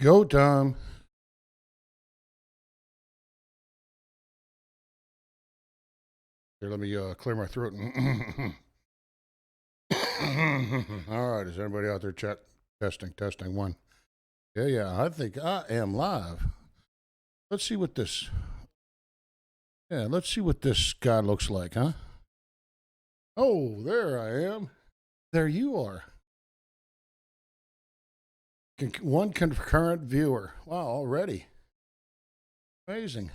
Go time. Here, let me clear my throat. All right, is everybody out there testing one? Yeah, I think I am live. Let's see what this. Yeah, let's see what this guy looks like, huh? Oh, there I am. There you are. One concurrent viewer. Wow, already. Amazing.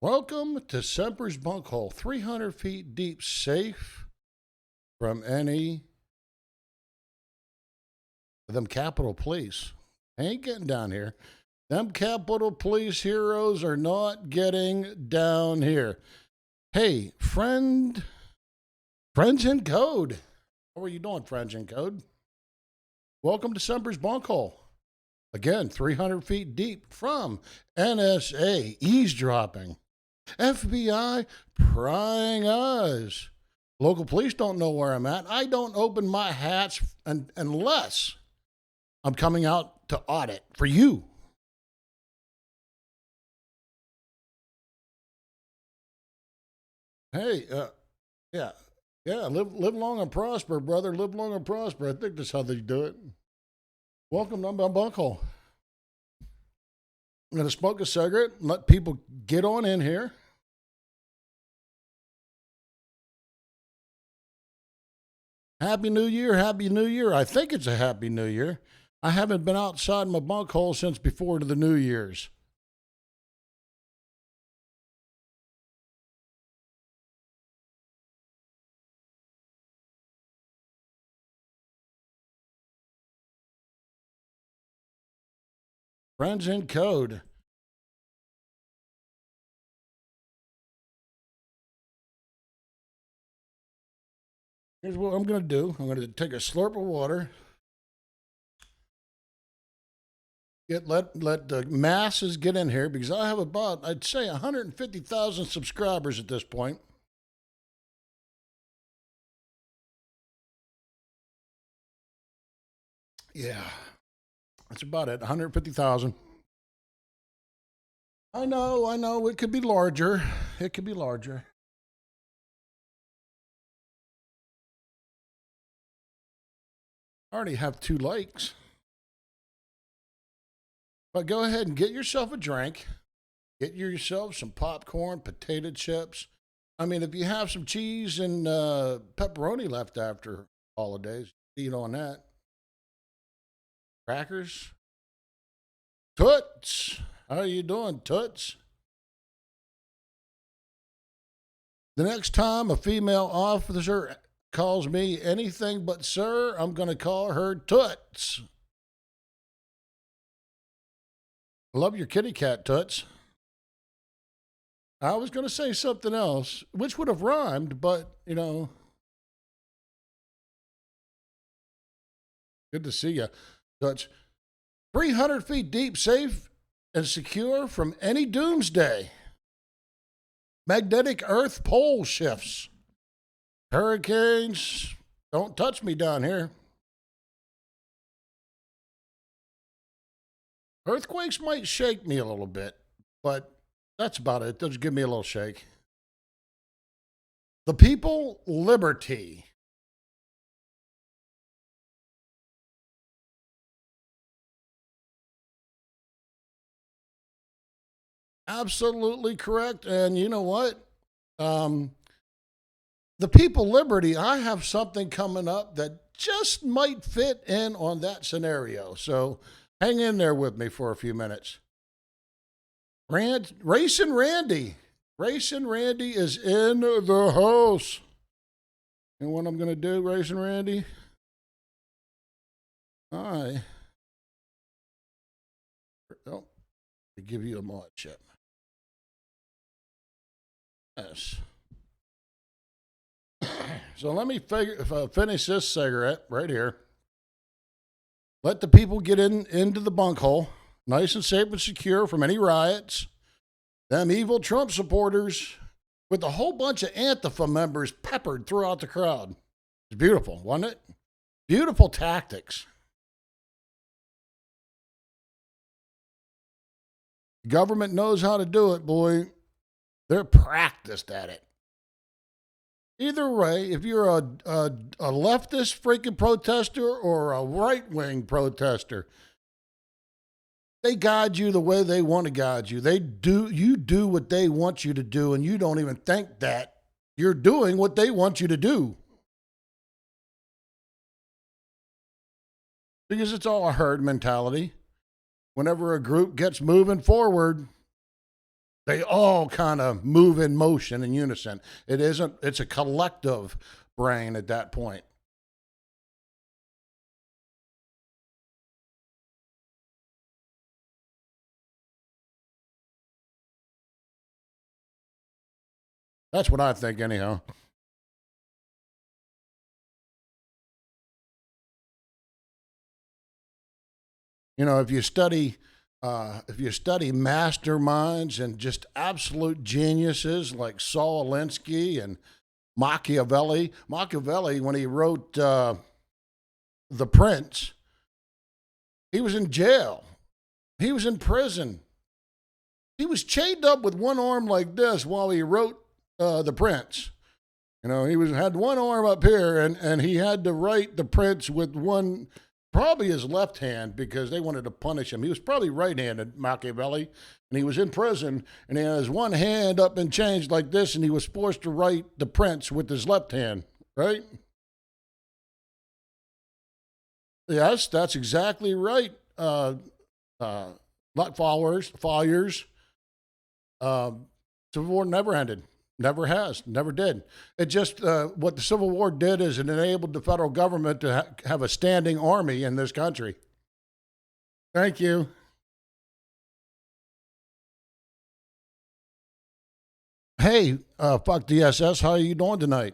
Welcome to Semper's Bunkhole, 300 feet deep, safe from any of them Capitol Police. Ain't getting down here. Them Capitol Police heroes are not getting down here. Hey, friends in code. How are you doing, friends in code? Welcome to Semper's Bunkhole. Again, 300 feet deep from NSA eavesdropping. FBI prying eyes. Local police don't know where I'm at. I don't open my hats unless I'm coming out to audit for you. Hey, yeah, live long and prosper, brother. Live long and prosper. I think that's how they do it. Welcome to my bunkhole. I'm going to smoke a cigarette and let people get on in here. Happy New Year, Happy New Year. I think it's a Happy New Year. I haven't been outside my bunkhole since before the New Year's. Friends in code. Here's what I'm going to do. I'm going to take a slurp of water. Let the masses get in here because I have about, I'd say, 150,000 subscribers at this point. Yeah, that's about it. 150,000. I know. It could be larger. It could be larger. I already have 2 likes. But go ahead and get yourself a drink. Get yourself some popcorn, potato chips. I mean, if you have some cheese and pepperoni left after holidays, eat on that. Crackers. Toots. How are you doing, Toots? The next time a female officer calls me anything but sir, I'm going to call her Toots. Love your kitty cat, Toots. I was going to say something else, which would have rhymed, but, good to see you, Toots. 300 feet deep, safe and secure from any doomsday. Magnetic Earth pole shifts. Hurricanes. Don't touch me down here. Earthquakes might shake me a little bit, but that's about it. Just give me a little shake. The people, liberty. Absolutely correct. And you know what? The people, liberty, I have something coming up that just might fit in on that scenario. So hang in there with me for a few minutes. Racing Randy. Racing Randy is in the house. And what I'm going to do, Racing Randy? I give you a mod chip. Yes. So let me finish this cigarette right here. Let the people get into the bunkhole, nice and safe and secure from any riots. Them evil Trump supporters with a whole bunch of Antifa members peppered throughout the crowd. It's beautiful, wasn't it? Beautiful tactics. Government knows how to do it, boy. They're practiced at it. Either way, if you're a leftist freaking protester or a right wing protester, they guide you the way they want to guide you. You do what they want you to do, and you don't even think that you're doing what they want you to do. Because it's all a herd mentality. Whenever a group gets moving forward, they all kind of move in motion in unison. It's a collective brain at that point. That's what I think, anyhow. You know, if you study masterminds and just absolute geniuses like Saul Alinsky and Machiavelli, when he wrote The Prince, he was in jail. He was in prison. He was chained up with one arm like this while he wrote The Prince. You know, had one arm up here, and he had to write The Prince with one, probably his left hand, because they wanted to punish him. He was probably right-handed, Machiavelli, and he was in prison, and he had his one hand up and changed like this, and he was forced to write The Prince with his left hand, right? Yes, that's exactly right. Followers. Uh, Civil War never ended. Never has. Never did. It just, what the Civil War did is it enabled the federal government to have a standing army in this country. Thank you. Hey, fuck DSS, how are you doing tonight?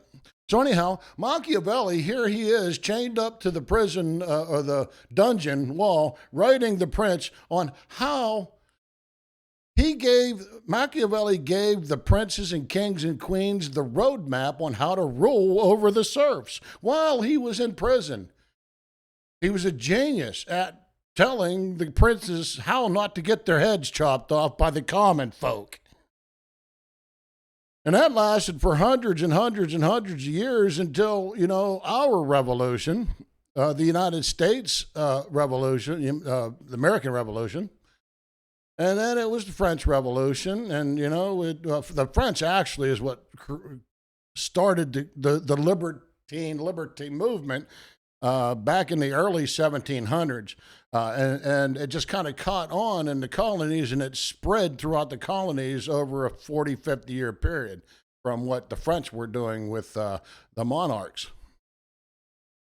So anyhow, Machiavelli, here he is, chained up to the prison or the dungeon wall, writing The Prince on how Machiavelli gave the princes and kings and queens the roadmap on how to rule over the serfs while he was in prison. He was a genius at telling the princes how not to get their heads chopped off by the common folk. And that lasted for hundreds and hundreds and hundreds of years until, our revolution, the United States revolution, the American Revolution. And then it was the French Revolution. And, the French actually is what started the liberty movement back in the early 1700s. And it just kind of caught on in the colonies, and it spread throughout the colonies over a 40, 50-year period from what the French were doing with the monarchs.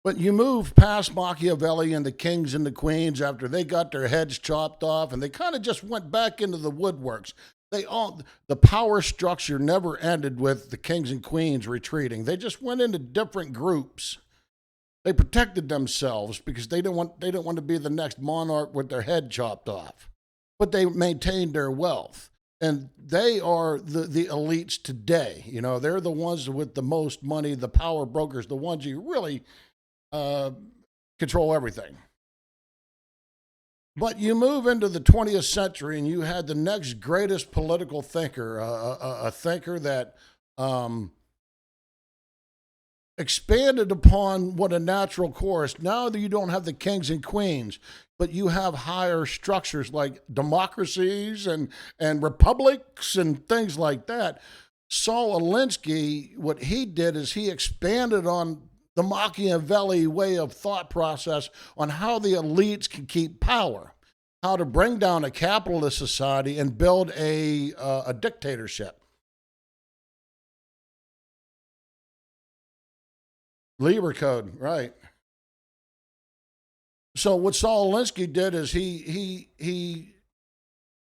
But you move past Machiavelli and the kings and the queens after they got their heads chopped off, and they kind of just went back into the woodworks. The power structure never ended with the kings and queens retreating. They just went into different groups. They protected themselves because they didn't want to be the next monarch with their head chopped off. But they maintained their wealth. And they are the elites today. They're the ones with the most money, the power brokers, the ones who really control everything. But you move into the 20th century and you had the next greatest political thinker, a thinker that expanded upon what a natural course. Now that you don't have the kings and queens, but you have higher structures like democracies and republics and things like that. Saul Alinsky, what he did is he expanded on the Machiavelli way of thought process on how the elites can keep power, how to bring down a capitalist society and build a dictatorship. Lieber Code, right. So what Saul Alinsky did is he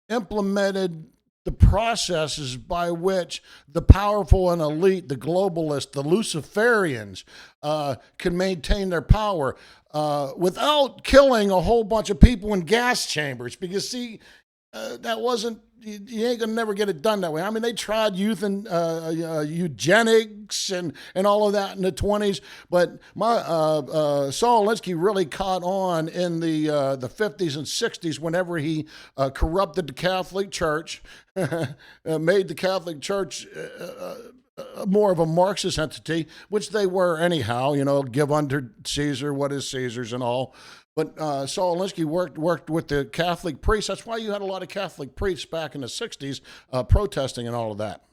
implemented the processes by which the powerful and elite, the globalists, the Luciferians, can maintain their power without killing a whole bunch of people in gas chambers. Because, see, that wasn't, you ain't gonna never get it done that way. I mean, they tried youth and eugenics and all of that in the 20s, but Saul Alinsky really caught on in the 50s and 60s whenever he corrupted the Catholic Church, made the Catholic Church more of a Marxist entity, which they were anyhow. Give unto Caesar what is Caesar's and all. But Saul Alinsky worked with the Catholic priests. That's why you had a lot of Catholic priests back in the 60s protesting and all of that.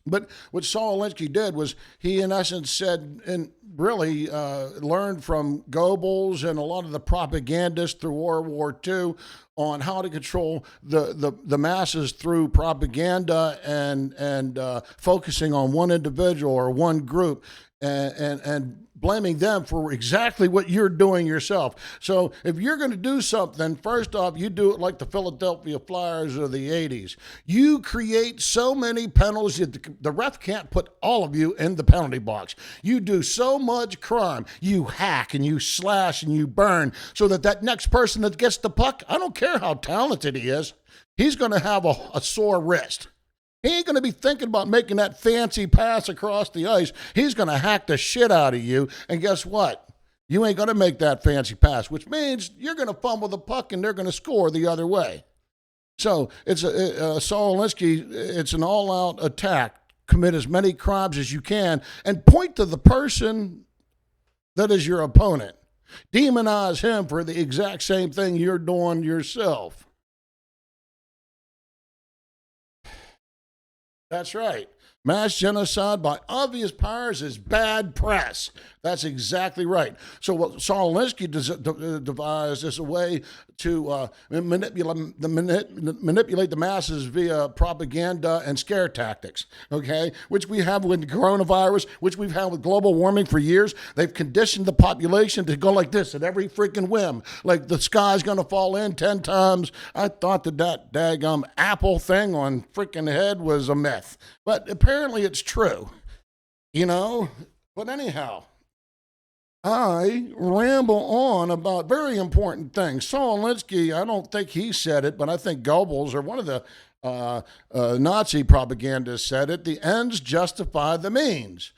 But what Saul Alinsky did was he, in essence, said and really learned from Goebbels and a lot of the propagandists through World War II on how to control the masses through propaganda and focusing on one individual or one group and blaming them for exactly what you're doing yourself. So if you're going to do something, first off, you do it like the Philadelphia Flyers of the 80s. You create so many penalties, the ref can't put all of you in the penalty box. You do so much crime. You hack and you slash and you burn so that next person that gets the puck, I don't care how talented he is, he's going to have a sore wrist. He ain't going to be thinking about making that fancy pass across the ice. He's going to hack the shit out of you. And guess what? You ain't going to make that fancy pass, which means you're going to fumble the puck and they're going to score the other way. So it's Saul Alinsky, it's an all-out attack. Commit as many crimes as you can and point to the person that is your opponent. Demonize him for the exact same thing you're doing yourself. That's right. Mass genocide by obvious powers is bad press. That's exactly right. So what Saul Alinsky devised is a way to manipulate the masses via propaganda and scare tactics, okay, which we have with the coronavirus, which we've had with global warming for years. They've conditioned the population to go like this at every freaking whim, like the sky's going to fall in 10 times. I thought that daggum apple thing on freaking head was a myth, but apparently it's true, But anyhow, I ramble on about very important things. Saul Alinsky, I don't think he said it, but I think Goebbels or one of the Nazi propagandists said it. The ends justify the means.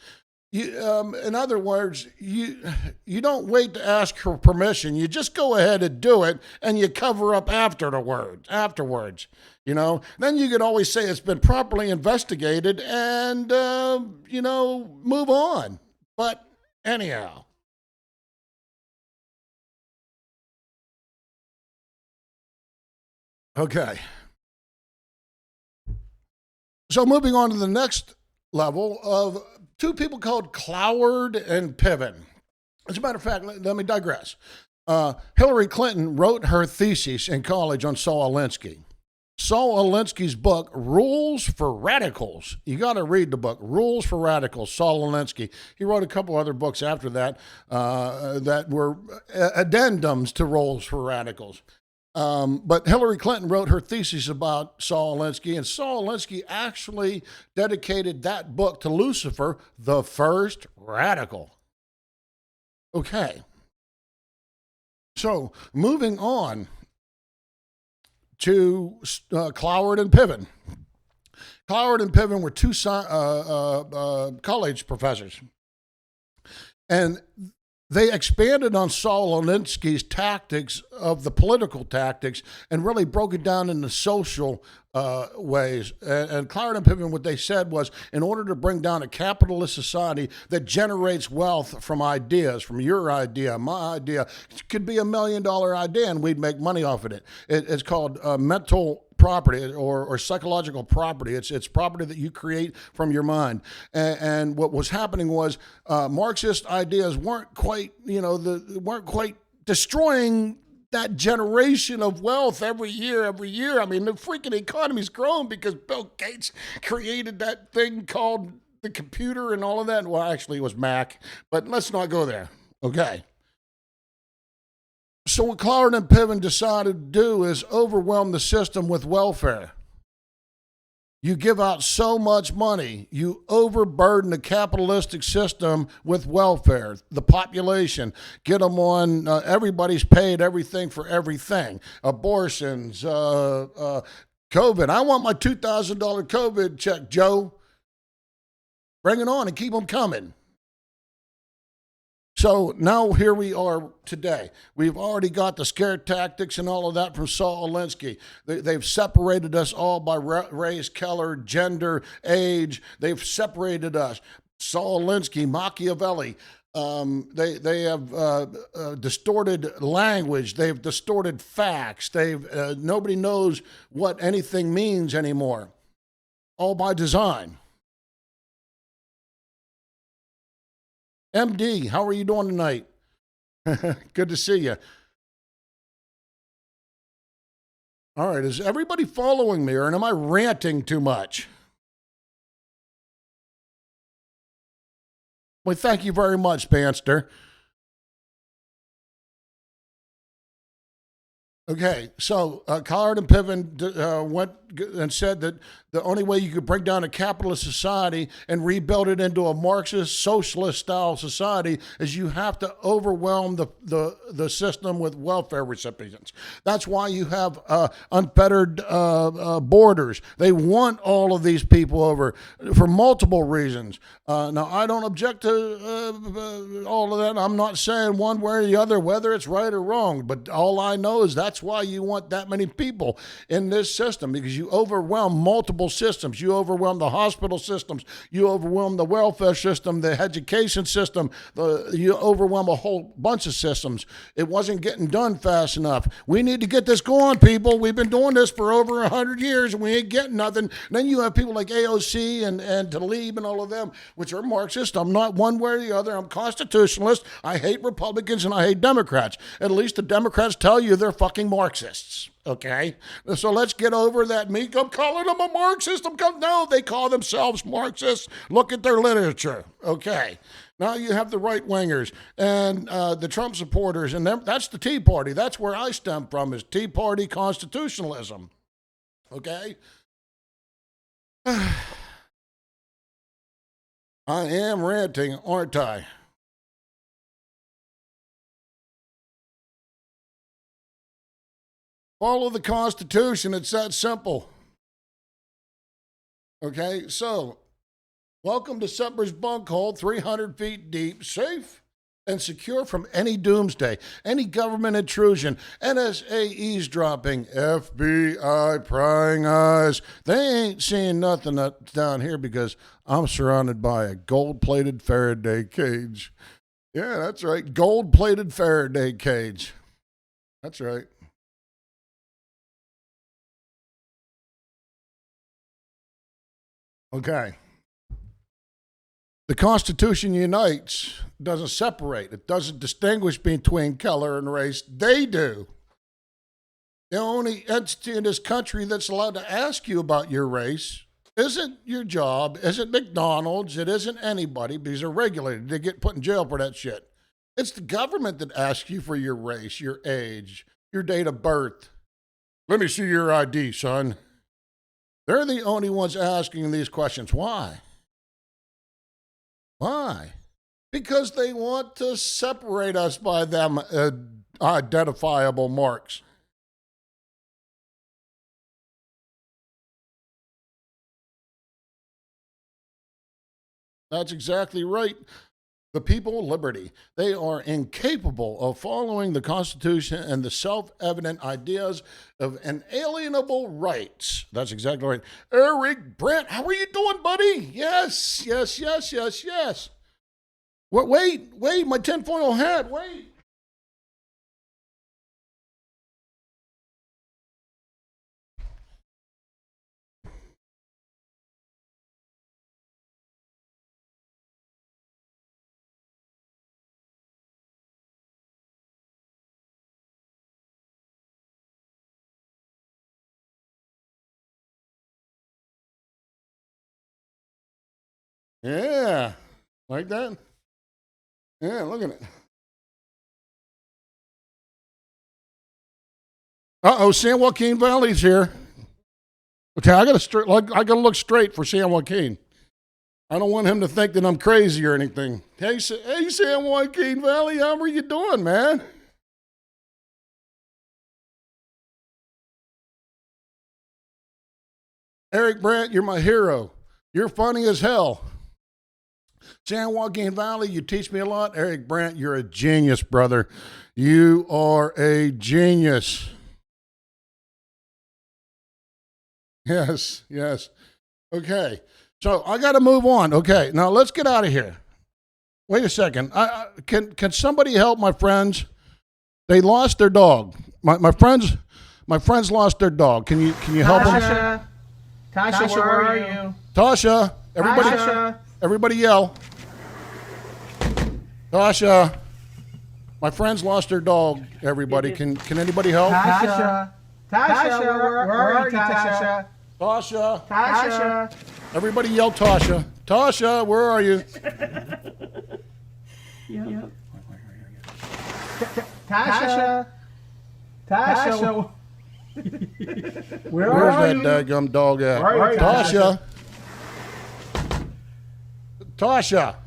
In other words, you don't wait to ask for permission. You just go ahead and do it, and you cover up afterwards. Then you could always say it's been properly investigated and, move on. But anyhow. Okay. So moving on to the next level of two people called Cloward and Piven. As a matter of fact, let me digress. Hillary Clinton wrote her thesis in college on Saul Alinsky. Saul Alinsky's book, Rules for Radicals. You got to read the book, Rules for Radicals, Saul Alinsky. He wrote a couple other books after that that were addendums to Rules for Radicals. But Hillary Clinton wrote her thesis about Saul Alinsky, and Saul Alinsky actually dedicated that book to Lucifer, the first radical. Okay. So, moving on to Cloward and Piven. Cloward and Piven were two college professors. And they expanded on Saul Alinsky's tactics of the political tactics and really broke it down into social ways. And Cloward and Piven, what they said was, in order to bring down a capitalist society that generates wealth from ideas, from your idea, my idea, it could be $1 million idea and we'd make money off of it. It's called mental property or psychological property. It's property that you create from your mind. And what was happening was Marxist ideas weren't quite destroying that generation of wealth every year. I mean, the freaking economy's grown because Bill Gates created that thing called the computer and all of that. Well, actually, it was Mac, but let's not go there. Okay. So what Cloward and Piven decided to do is overwhelm the system with welfare. You give out so much money. You overburden the capitalistic system with welfare, the population. Get them on, everybody's paid everything for everything. Abortions, COVID. I want my $2,000 COVID check, Joe. Bring it on and keep them coming. So now here we are today. We've already got the scare tactics and all of that from Saul Alinsky. They've separated us all by race, color, gender, age. They've separated us. Saul Alinsky, Machiavelli. They have distorted language. They've distorted facts. Nobody knows what anything means anymore. All by design. MD, how are you doing tonight? Good to see you. All right, is everybody following me, or am I ranting too much? Well, thank you very much, Panster. Okay, so Collard and Piven went and said that the only way you could bring down a capitalist society and rebuild it into a Marxist, socialist style society is you have to overwhelm the system with welfare recipients. That's why you have unfettered borders. They want all of these people over for multiple reasons. Now, I don't object to all of that. I'm not saying one way or the other whether it's right or wrong, but all I know is that's why you want that many people in this system, because you overwhelm multiple systems. You overwhelm the hospital systems. You overwhelm the welfare system, the education system. You overwhelm a whole bunch of systems. It wasn't getting done fast enough. We need to get this going, people. We've been doing this for over 100 years, and we ain't getting nothing. And then you have people like AOC and Talib and all of them, which are Marxist. I'm not one way or the other. I'm constitutionalist. I hate Republicans and I hate Democrats. At least the Democrats tell you they're fucking Marxists. Okay, so let's get over that. I'm calling them a Marxist. No, they call themselves Marxists. Look at their literature. Okay, now you have the right wingers and the Trump supporters, and that's the Tea Party. That's where I stem from, is Tea Party constitutionalism. Okay. I am ranting, aren't I? Follow the Constitution. It's that simple. Okay, so welcome to Semper's Bunkhole, 300 feet deep, safe and secure from any doomsday, any government intrusion, NSA eavesdropping, FBI prying eyes. They ain't seeing nothing down here because I'm surrounded by a gold-plated Faraday cage. Yeah, that's right, gold-plated Faraday cage. That's right. Okay. The Constitution unites, doesn't separate. It doesn't distinguish between color and race. They do. The only entity in this country that's allowed to ask you about your race isn't your job, isn't McDonald's, it isn't anybody, because they're regulated. They get put in jail for that shit. It's the government that asks you for your race, your age, your date of birth. Let me see your ID, son. They're the only ones asking these questions. Why? Why? Because they want to separate us by them identifiable marks. That's exactly right. The people of liberty, they are incapable of following the Constitution and the self-evident ideas of inalienable rights. That's exactly right. Eric Brent, how are you doing, buddy? Yes, yes, yes, yes, yes. Wait, my tinfoil hat, wait. Yeah, like that? Yeah, look at it. Uh-oh, San Joaquin Valley's here. Okay, I gotta look straight for San Joaquin. I don't want him to think that I'm crazy or anything. Hey, San Joaquin Valley, how are you doing, man? Eric Brandt, you're my hero. You're funny as hell. San Joaquin Valley, you teach me a lot. Eric Brandt, you're a genius, brother. You are a genius. Yes, yes. Okay, so I got to move on. Okay, now let's get out of here. Wait a second. Can somebody help my friends? They lost their dog. My friends lost their dog. Can you help them? Tasha, where are you? Tasha, everybody yell. Tasha, my friends lost their dog. Everybody, can anybody help? Tasha, where are you, Tasha? Tasha, everybody yell Tasha. Tasha, where are you? Yep. Tasha, where Where's are that you? daggum dog at? Where are you, Tasha.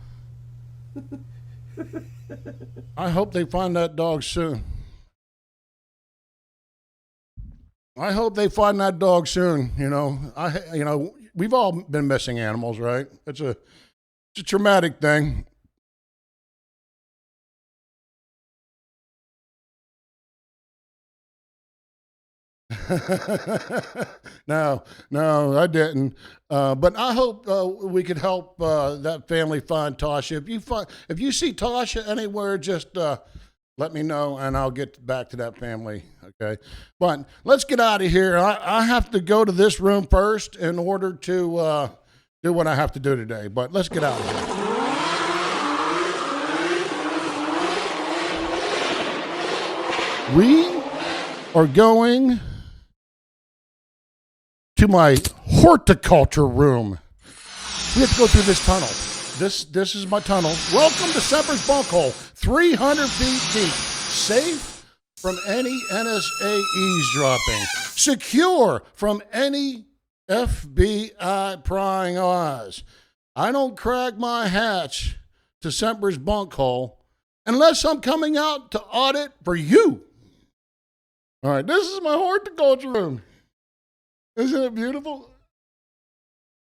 I hope they find that dog soon. I hope they find that dog soon. We've all been missing animals, right? It's a traumatic thing. No, I didn't. But I hope we could help that family find Tasha. If you see Tasha anywhere, just let me know, and I'll get back to that family. Okay. But let's get out of here. I have to go to this room first in order to do what I have to do today. But let's get out of here. We are going to my horticulture room. We have to go through this tunnel. This is my tunnel. Welcome to Semper's Bunkhole, 300 feet deep, safe from any NSA eavesdropping, secure from any FBI prying eyes. I don't crack my hatch to Semper's Bunkhole unless I'm coming out to audit for you. All right, this is my horticulture room. Isn't it beautiful?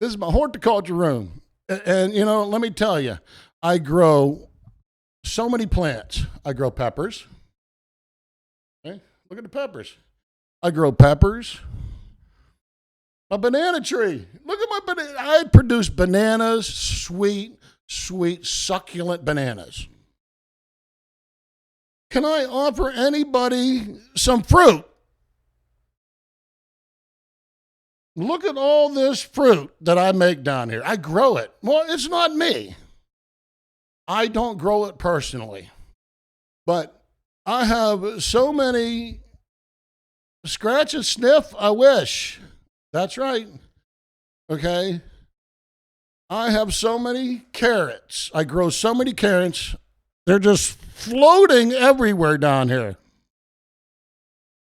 This is my horticulture room. And let me tell you, I grow so many plants. I grow peppers. Okay, look at the peppers. I grow peppers. A banana tree. Look at my banana. I produce bananas, sweet, succulent bananas. Can I offer anybody some fruit? Look at all this fruit that I make down here. I grow it. Well, it's not me. I don't grow it personally. But I have so many scratch and sniff, I wish. That's right. Okay. I have so many carrots. I grow so many carrots. They're just floating everywhere down here.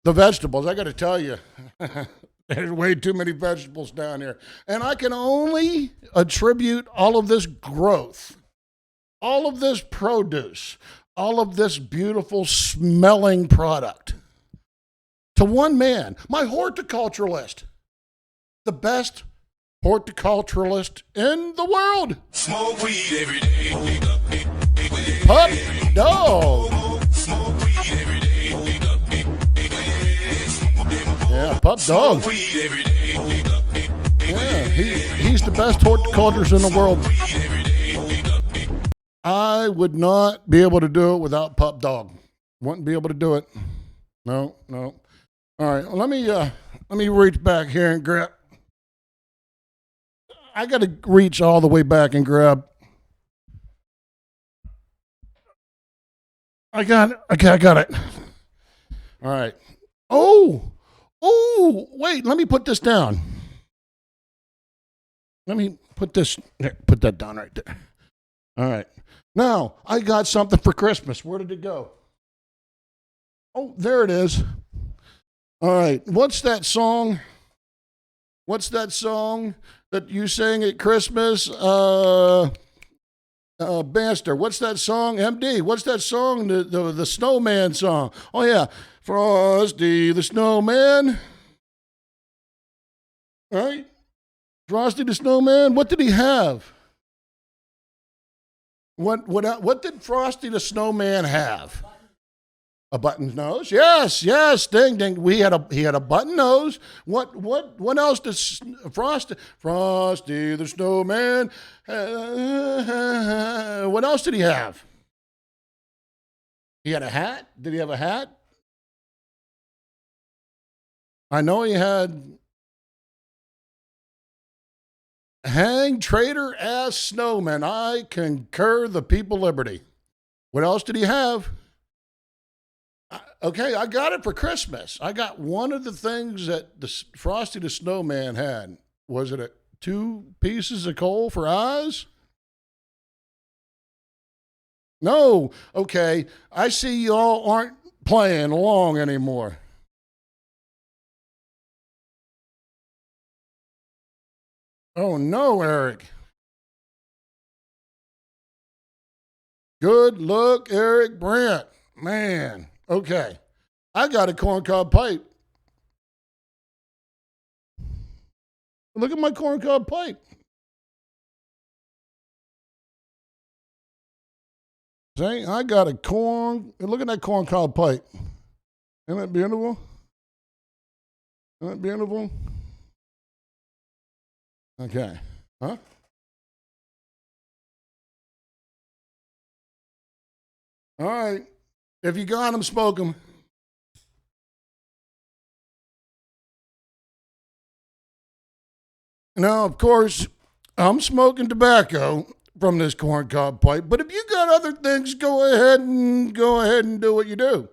The vegetables, I got to tell you. There's way too many vegetables down here. And I can only attribute all of this growth, all of this produce, all of this beautiful smelling product to one man, my horticulturalist, the best horticulturalist in the world. Smoke weed every day. Pup Dog. Smoke weed every day. Yeah, Pup Dog. Yeah, he's the best horticulturist in the world. I would not be able to do it without Pup Dog. Wouldn't be able to do it. No. All right, well, let me reach back here and grab. I got to reach all the way back and grab. I got it. All right. Oh, wait, let me put this down. Let me put that down right there. All right. Now, I got something for Christmas. Where did it go? Oh, there it is. All right. What's that song? What's that song that you sang at Christmas? Banster. What's that song? MD. What's that song? The snowman song. Oh yeah, Frosty the Snowman. All right, Frosty the Snowman. What did he have? What did Frosty the Snowman have? A button nose? Yes, yes. Ding ding. He had a button nose. What else does Frosty the Snowman? What else did he have? He had a hat. Did he have a hat? I know he had. Hang traitor ass snowman. I concur the people liberty. What else did he have? Okay, I got it for Christmas. I got one of the things that the Frosty the Snowman had. Was it 2 pieces of coal for eyes? No. Okay, I see y'all aren't playing along anymore. Oh no, Eric. Good luck, Eric Brent. Man, okay. I got a corncob pipe. Look at my corncob pipe. See, I got look at that corncob pipe. Isn't that beautiful? Isn't that beautiful? Okay. Huh? All right. If you got them, smoke them. Now, of course, I'm smoking tobacco from this corncob pipe, but if you got other things, go ahead and do what you do.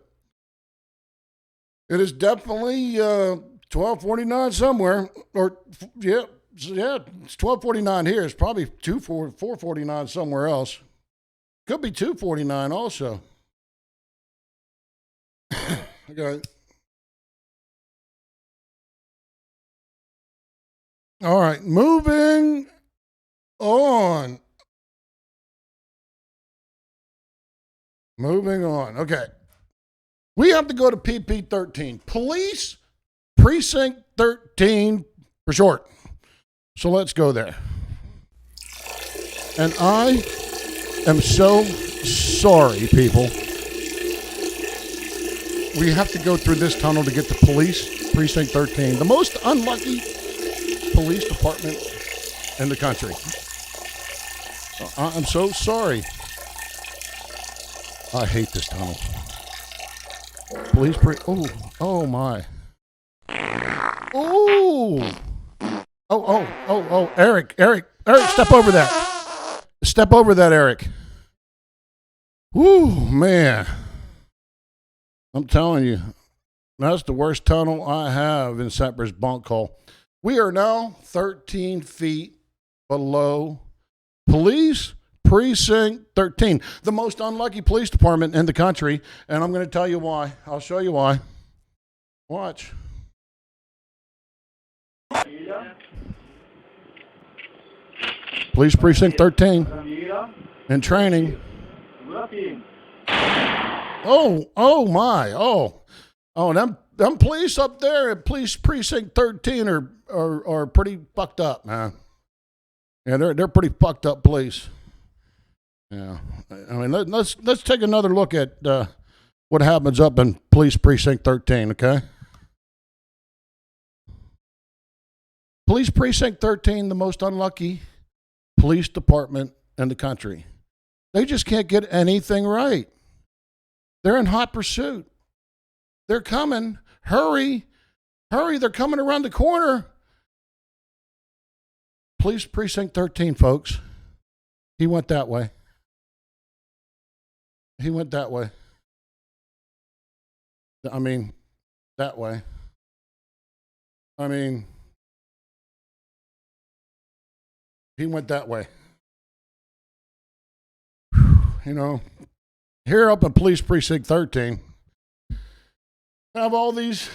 It is definitely 12:49 somewhere, or yeah, it's 12:49 here. It's probably 4:49 somewhere else. Could be 2:49 also. Okay. All right, moving on. Okay. We have to go to PP13. Police Precinct 13 for short. So let's go there. And I am so sorry, people. We have to go through this tunnel to get to Police Precinct 13, the most unlucky police department in the country. I'm so sorry. I hate this tunnel. Oh my. Oh, Eric, step over that. Step over that, Eric. Woo, man. I'm telling you, that's the worst tunnel I have in Semper's Bunkhole. We are now 13 feet below Police Precinct 13, the most unlucky police department in the country, and I'm going to tell you why. I'll show you why. Watch. Police Precinct 13 in training. Oh my. Them police up there at Police Precinct 13 are pretty fucked up, man. Yeah, they're pretty fucked up police. Yeah, I mean, let's take another look at what happens up in Police Precinct 13, okay? Police Precinct 13, the most unlucky police department in the country. They just can't get anything right. They're in hot pursuit. They're coming. Hurry, they're coming around the corner. Police Precinct 13, folks. He went that way. I mean, that way. He went that way. You know, here up in Police Precinct 13, have all these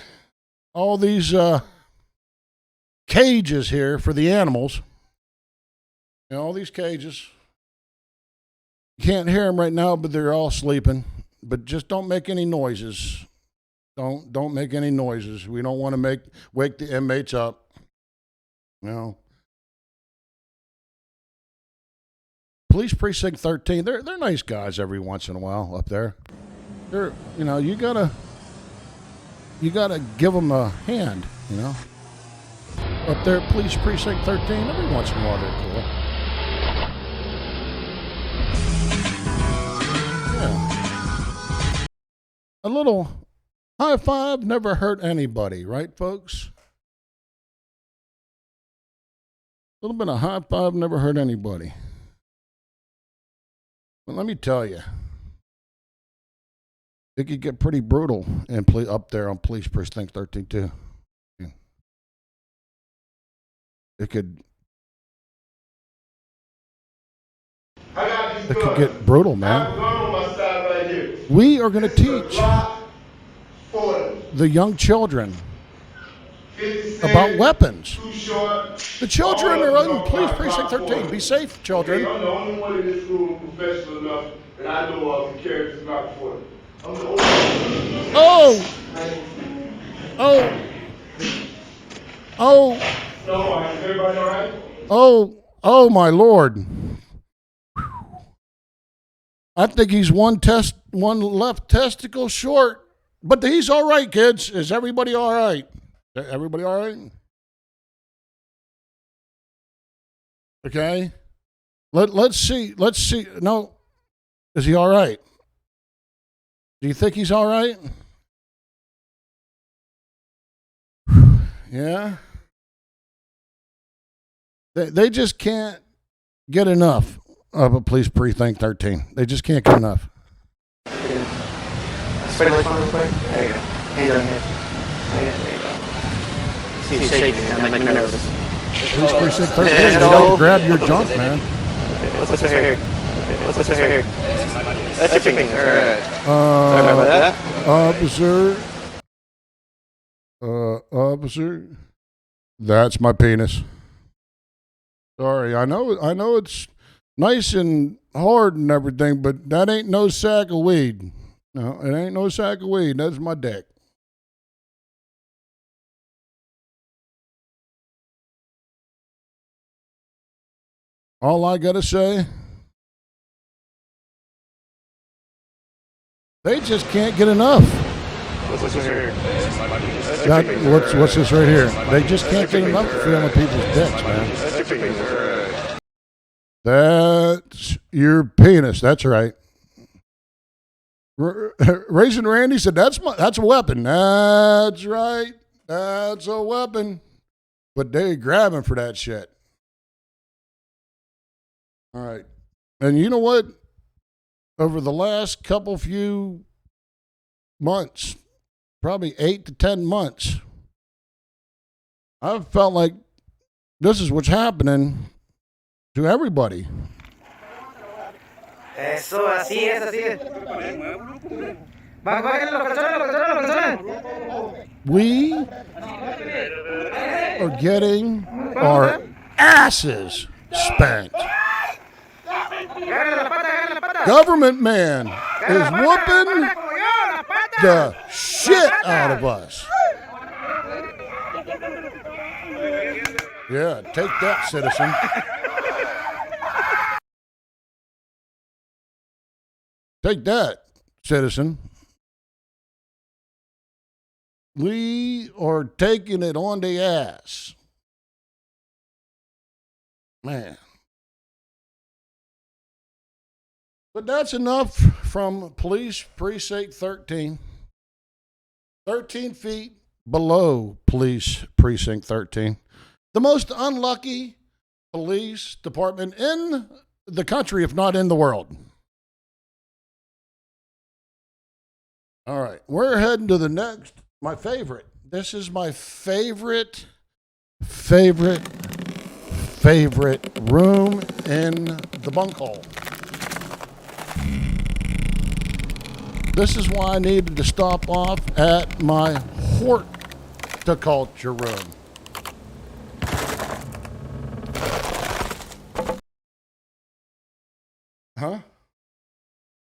cages here for the animals. You know, all these cages. You can't hear them right now, but they're all sleeping. But just don't make any noises. Don't make any noises. We don't want to wake the inmates up. You know. Police Precinct 13, they're nice guys every once in a while up there. They're, you know, you gotta give them a hand, you know. Up there, Police Precinct 13, every once in a while they're cool. Yeah. A little high five never hurt anybody, right, folks? A little bit of high five never hurt anybody. But let me tell you, it could get pretty brutal up there on Police Precinct 13 too. It could get brutal, man. We are going to teach the young children about weapons. The children are on Police Precinct 13. Be safe, children. I'm the only one in this room professional enough, and I know of to carry this Glock 40. I'm the only one. No, is everybody all right? Oh, my Lord. I think he's one left testicle short, but he's all right, kids. Is everybody all right? Everybody all right? Okay. Let's see. No. Is he all right? Do you think he's all right? Yeah. They just can't get enough of a Police Precinct 13. They just can't get enough. Spread the phone real quick. There you go. Hand on your head. There you go. See you shaking. I'm making me nervous. Police Precinct 13. You gotta grab your junk, man. What's right here? What's right here? That's your finger. Alright. Sorry about that. Officer. That's my penis. Sorry, I know it's nice and hard and everything, but that ain't no sack of weed. No, it ain't no sack of weed. That's my dick. All I gotta say, they just can't get enough. What's this right here? What's this right here? They just can't get enough of feeling people's dicks, man. That's your finger. That's your penis. That's right. Raisin Randy said, that's a weapon. That's right. That's a weapon. But they grabbing for that shit. All right. And you know what? Over the last few months, probably 8 to 10 months, I've felt like this is what's happening to everybody. Eso, así es. Bájale los calzones. We are getting our asses spanked. Government man is whooping the shit out of us. Yeah, take that, citizen. Take that, citizen. We are taking it on the ass. Man. But that's enough from Police Precinct 13. 13 feet below Police Precinct 13. The most unlucky police department in the country, if not in the world. All right, we're heading to the next, my favorite. This is my favorite room in the Bunkhole. This is why I needed to stop off at my horticulture room.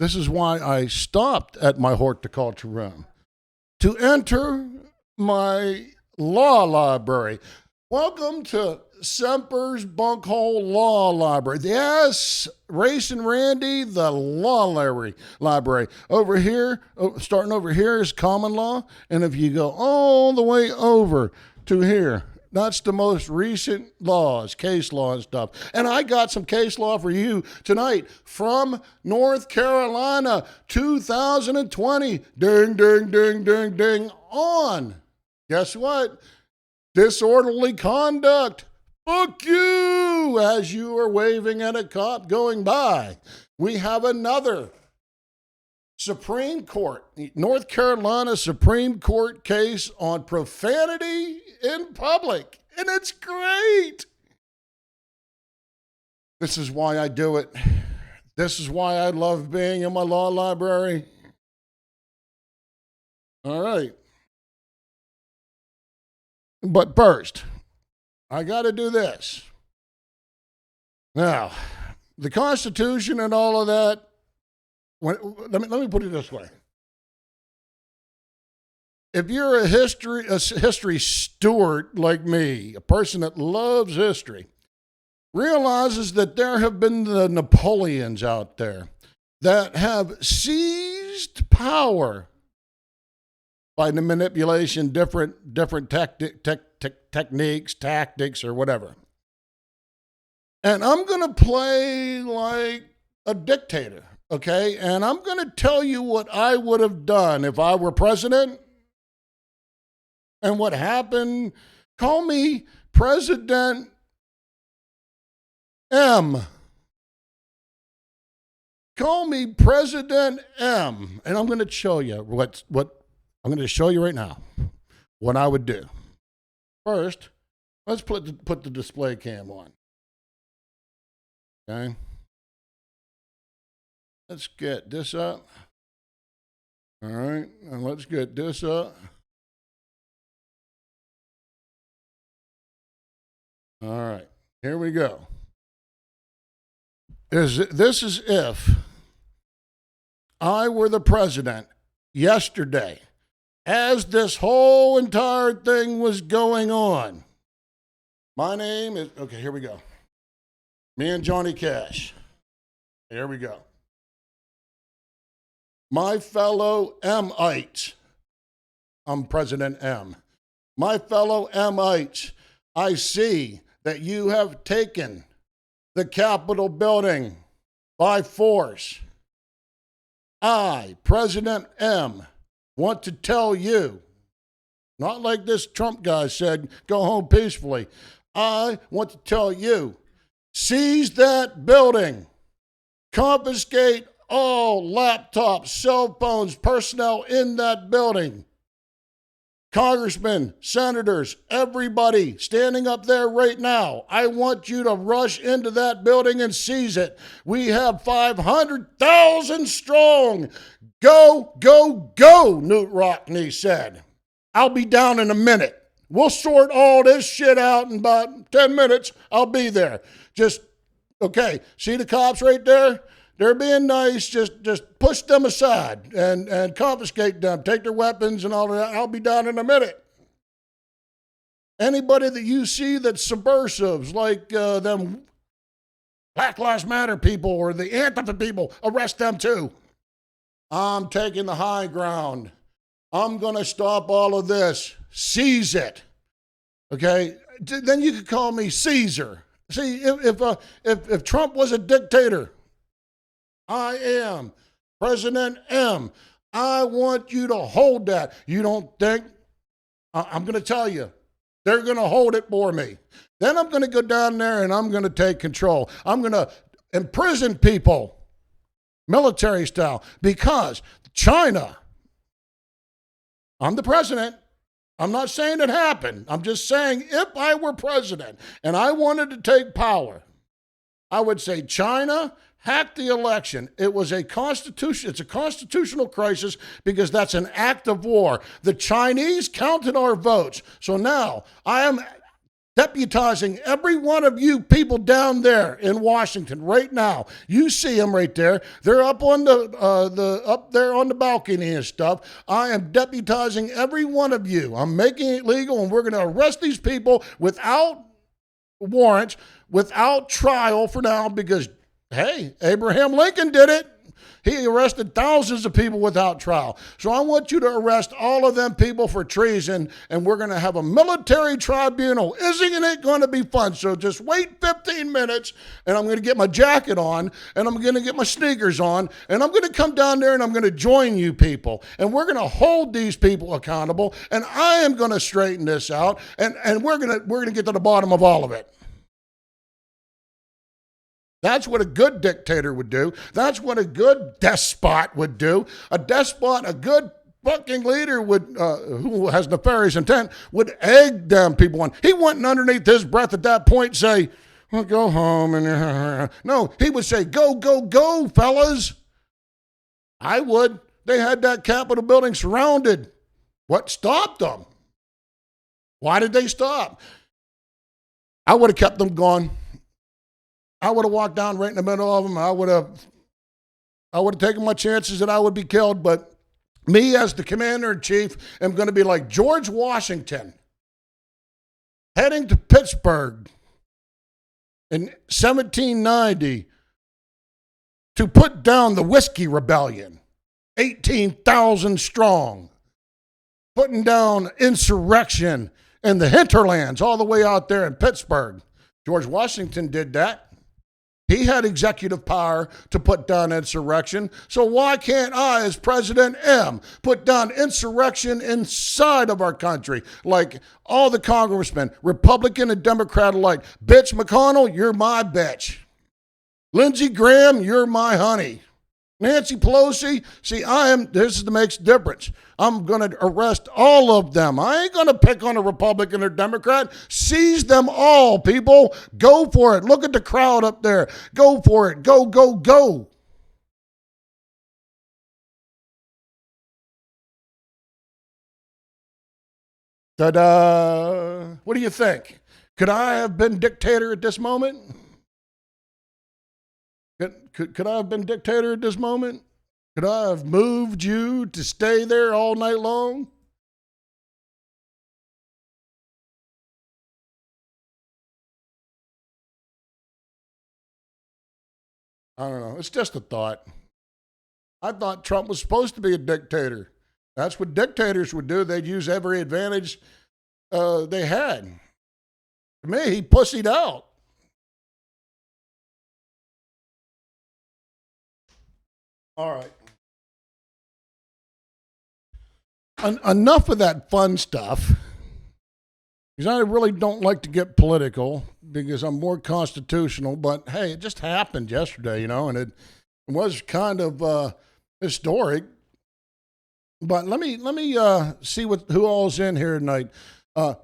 This is why I stopped at my horticulture room to enter my law library. Welcome to Semper's Bunkhole Law Library. Yes, Race and Randy, the law library. Over here, starting over here is common law. And if you go all the way over to here, that's the most recent laws, case law and stuff. And I got some case law for you tonight from North Carolina, 2020. Ding, ding, ding, ding, ding, on. Guess what? Disorderly conduct. Fuck you, as you are waving at a cop going by. We have another Supreme Court, North Carolina Supreme Court case on profanity in public. And it's great. This is why I do it. This is why I love being in my law library. All right. But first, I got to do this. Now, the Constitution and all of that, let me put it this way. If you're a history steward like me, a person that loves history, realizes that there have been the Napoleons out there that have seized power by the manipulation, different techniques, tactics, or whatever. And I'm going to play like a dictator, okay? And I'm going to tell you what I would have done if I were president and what happened. Call me President M. Call me President M. And I'm going to show you what I'm going to show you right now what I would do. First, let's put the display cam on. Okay. Let's get this up. All right, and let's get this up. All right, here we go. This is if I were the president yesterday, as this whole entire thing was going on. My name is, okay, here we go. Me and Johnny Cash. Here we go. My fellow M-ites. I'm President M. My fellow M-ites, I see that you have taken the Capitol building by force. I, President M, want to tell you, not like this Trump guy said, go home peacefully. I want to tell you, seize that building, confiscate all laptops, cell phones, personnel in that building. Congressmen, senators, everybody standing up there right now, I want you to rush into that building and seize it. We have 500,000 strong. Go, go, go, Newt Rockney said. I'll be down in a minute. We'll sort all this shit out in about 10 minutes. I'll be there. Just, okay, see the cops right there? They're being nice. Just push them aside and confiscate them. Take their weapons and all of that. I'll be down in a minute. Anybody that you see that's subversives, like them Black Lives Matter people or the Antifa people, arrest them too. I'm taking the high ground. I'm going to stop all of this. Seize it. Okay? Then you could call me Caesar. See, if Trump was a dictator, I am President M. I want you to hold that. You don't think? I'm going to tell you. They're going to hold it for me. Then I'm going to go down there and I'm going to take control. I'm going to imprison people, military style, because China, I'm the president. I'm not saying it happened. I'm just saying if I were president and I wanted to take power, I would say China hacked the election. It was a constitution. It's a constitutional crisis because that's an act of war. The Chinese counted our votes. So now I am deputizing every one of you people down there in Washington right now. You see them right there. They're up on up there on the balcony and stuff. I am deputizing every one of you. I'm making it legal, and we're going to arrest these people without warrants, without trial for now, because, hey, Abraham Lincoln did it. He arrested thousands of people without trial. So I want you to arrest all of them people for treason, and we're going to have a military tribunal. Isn't it going to be fun? So just wait 15 minutes, and I'm going to get my jacket on, and I'm going to get my sneakers on, and I'm going to come down there, and I'm going to join you people. And we're going to hold these people accountable, and I am going to straighten this out, and we're going to get to the bottom of all of it. That's what a good dictator would do. That's what a good despot would do. A despot, a good fucking leader would, who has nefarious intent, would egg them people on. He wouldn't underneath his breath at that point say, well, go home. And no, he would say, go, go, go, fellas. I would. They had that Capitol building surrounded. What stopped them? Why did they stop? I would have kept them gone. I would have walked down right in the middle of them. I would have taken my chances that I would be killed. But me, as the commander-in-chief, am going to be like George Washington, heading to Pittsburgh in 1790 to put down the Whiskey Rebellion, 18,000 strong, putting down insurrection in the hinterlands all the way out there in Pittsburgh. George Washington did that. He had executive power to put down insurrection. So why can't I, as President M, put down insurrection inside of our country? Like all the congressmen, Republican and Democrat alike. Bitch McConnell, you're my bitch. Lindsey Graham, you're my honey. Nancy Pelosi, see, this is the makes difference. I'm going to arrest all of them. I ain't going to pick on a Republican or Democrat. Seize them all, people. Go for it. Look at the crowd up there. Go for it. Go, go, go. Ta-da. What do you think? Could I have been dictator at this moment? Could I have been dictator at this moment? Could I have moved you to stay there all night long? I don't know. It's just a thought. I thought Trump was supposed to be a dictator. That's what dictators would do. They'd use every advantage they had. To me, he pussied out. All right. Enough of that fun stuff, because I really don't like to get political because I'm more constitutional, but hey, it just happened yesterday, and it was kind of historic. But let me see who all's in here tonight.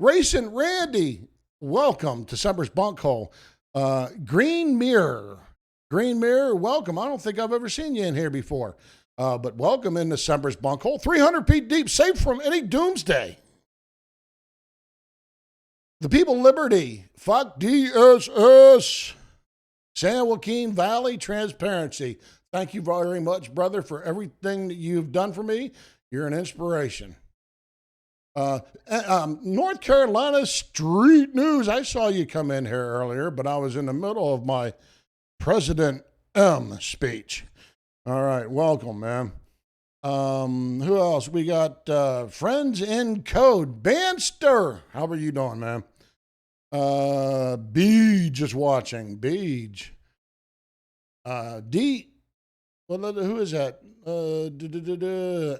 Racing Randy, welcome to Semper's Bunkhole. Green Mirror, welcome. I don't think I've ever seen you in here before. But welcome into Semper's Bunkhole. 300 feet deep, safe from any doomsday. The People Liberty, fuck DSS. San Joaquin Valley Transparency. Thank you very much, brother, for everything that you've done for me. You're an inspiration. North Carolina Street News. I saw you come in here earlier, but I was in the middle of my President M speech. All right, welcome, man. Who else? We got Friends in Code. Banster. How are you doing, man? Beej is watching. Beej. D. Well, who is that?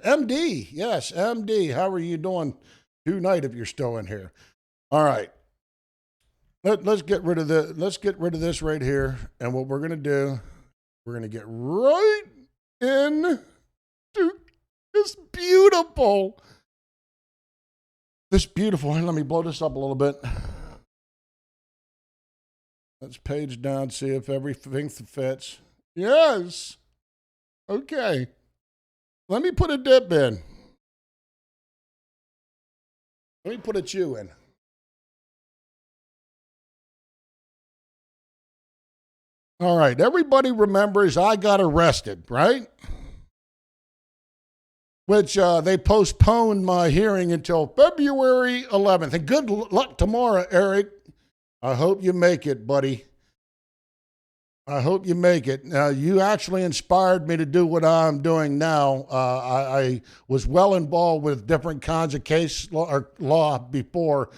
MD. Yes, MD. How are you doing tonight if you're still in here? All right. Let's get rid of this right here. And what we're going to do, we're going to get right into this beautiful, let me blow this up a little bit. Let's page down, see if everything fits. Yes. Okay. Let me put a dip in. Let me put a chew in. All right, everybody remembers I got arrested, right? Which they postponed my hearing until February 11th. And good luck tomorrow, Eric. I hope you make it, buddy. I hope you make it. You actually inspired me to do what I'm doing now. I was well involved with different kinds of case law before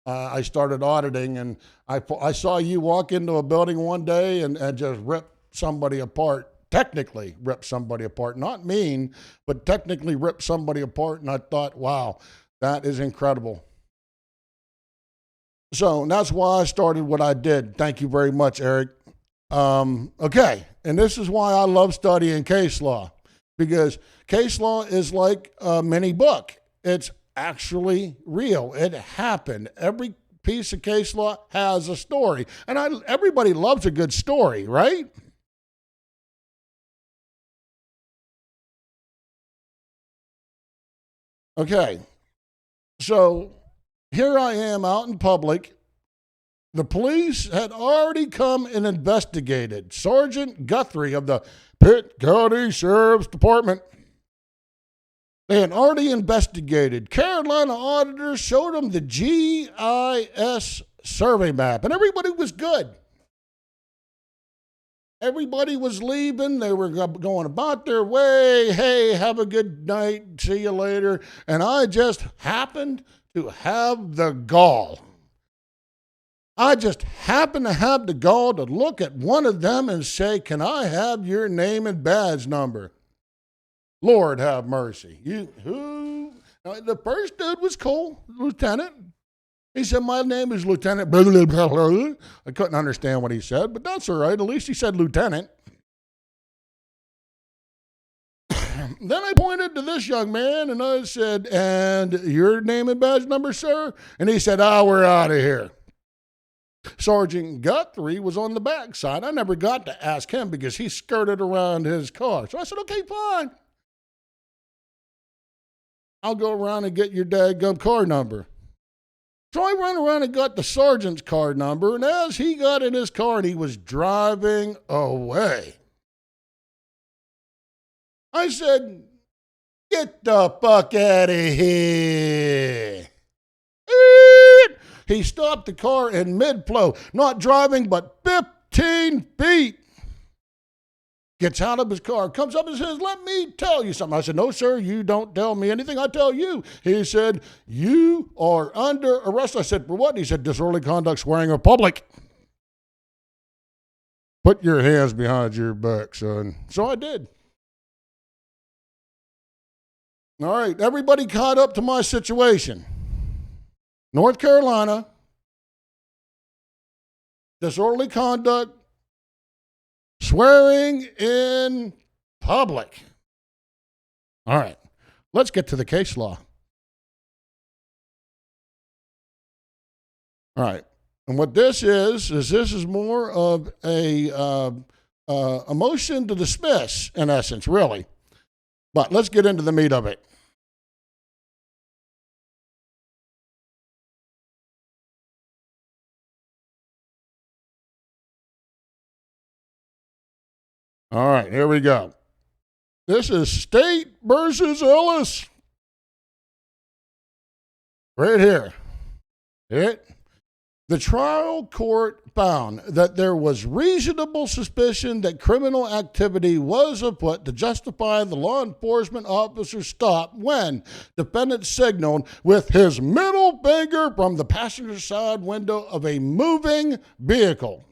I started auditing, and I saw you walk into a building one day and just rip somebody apart. Technically rip somebody apart. Not mean, but technically rip somebody apart. And I thought, wow, that is incredible. So that's why I started what I did. Thank you very much, Eric. Okay, and this is why I love studying case law, because case law is like a mini book. It's actually real. It happened. Every piece of case law has a story, and everybody loves a good story, right? Okay, so here I am out in public. The police had already come and investigated. Sergeant Guthrie of the Pitt County Sheriff's Department. They had already investigated. Carolina auditors showed them the GIS survey map, and everybody was good. Everybody was leaving. They were going about their way. Hey, have a good night. See you later. And I just happened to have the gall. I just happened to have the gall to look at one of them and say, "Can I have your name and badge number?" Lord have mercy. Who? The first dude was cool, Lieutenant. He said, "My name is Lieutenant." Blah, blah, blah, blah. I couldn't understand what he said, but that's all right. At least he said Lieutenant. Then I pointed to this young man and I said, "And your name and badge number, sir?" And he said, "We're out of here." Sergeant Guthrie was on the backside. I never got to ask him because he skirted around his car. So I said, "Okay, fine. I'll go around and get your dadgum car number." So I ran around and got the sergeant's car number, and as he got in his car and he was driving away, I said, "Get the fuck out of here." He stopped the car in mid-flow, not driving but 15 feet. Gets out of his car, comes up and says, "Let me tell you something." I said, "No, sir, you don't tell me anything. I tell you." He said, "You are under arrest." I said, "For what?" He said, "Disorderly conduct, swearing in public." "Put your hands behind your back, son." So I did. All right, everybody caught up to my situation. North Carolina, disorderly conduct, swearing in public. All right, let's get to the case law. All right, and what this is more of a motion to dismiss, in essence, really. But let's get into the meat of it. All right, here we go. This is State versus Ellis. Right here. The trial court found that there was reasonable suspicion that criminal activity was afoot to justify the law enforcement officer's stop when defendant signaled with his middle finger from the passenger side window of a moving vehicle.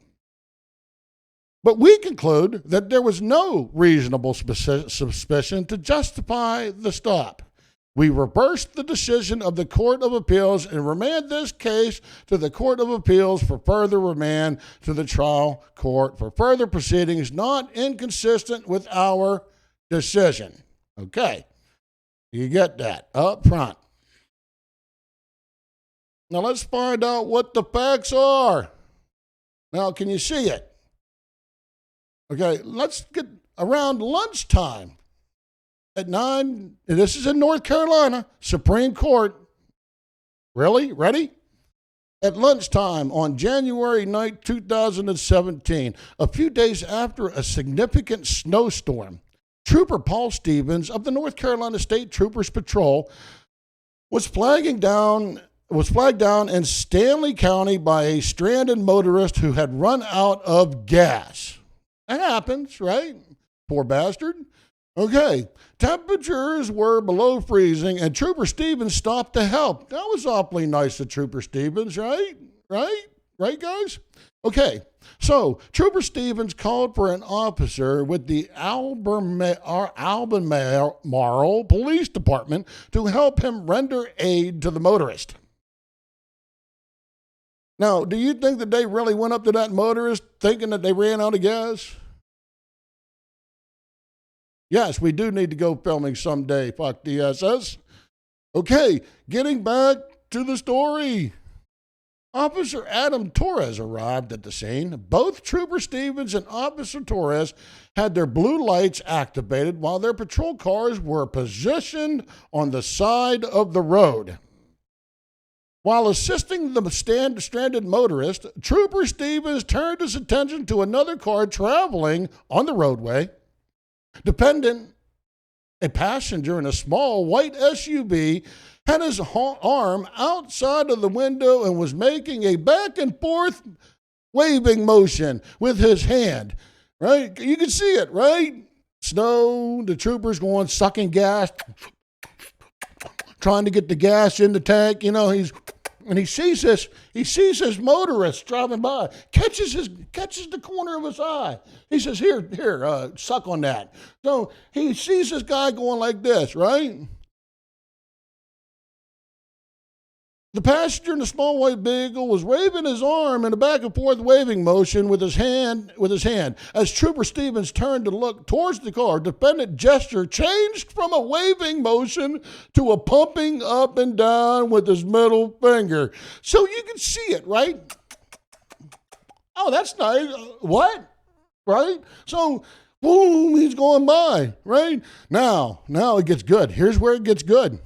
But we conclude that there was no reasonable suspicion to justify the stop. We reversed the decision of the Court of Appeals and remand this case to the Court of Appeals for further remand to the trial court for further proceedings not inconsistent with our decision. Okay, you get that up front. Now let's find out what the facts are. Now, can you see it? Okay, let's get around lunchtime at 9. This is in North Carolina, Supreme Court. Really? Ready? At lunchtime on January 9, 2017, a few days after a significant snowstorm, Trooper Paul Stevens of the North Carolina State Troopers Patrol was flagged down in Stanley County by a stranded motorist who had run out of gas. That happens, right? Poor bastard. Okay, temperatures were below freezing, and Trooper Stevens stopped to help. That was awfully nice of Trooper Stevens, right? Right, guys? Okay, so Trooper Stevens called for an officer with the Albemarle Police Department to help him render aid to the motorist. Now, do you think that they really went up to that motorist thinking that they ran out of gas? Yes, we do need to go filming someday, fuck DSS. Okay, getting back to the story. Officer Adam Torres arrived at the scene. Both Trooper Stevens and Officer Torres had their blue lights activated while their patrol cars were positioned on the side of the road. While assisting the stranded motorist, Trooper Stevens turned his attention to another car traveling on the roadway. Dependent, a passenger in a small white SUV, had his arm outside of the window and was making a back and forth waving motion with his hand. Right? You can see it, right? Snow, the troopers going, sucking gas, trying to get the gas in the tank. You know, he sees this motorist driving by, catches the corner of his eye. He says, here, suck on that. So he sees this guy going like this, right? The passenger in the small white vehicle was waving his arm in a back and forth waving motion with his hand. As Trooper Stevens turned to look towards the car, defendant gesture changed from a waving motion to a pumping up and down with his middle finger. So you can see it, right? Oh, that's nice. What? Right? So, boom, he's going by, right? Now it gets good. Here's where it gets good.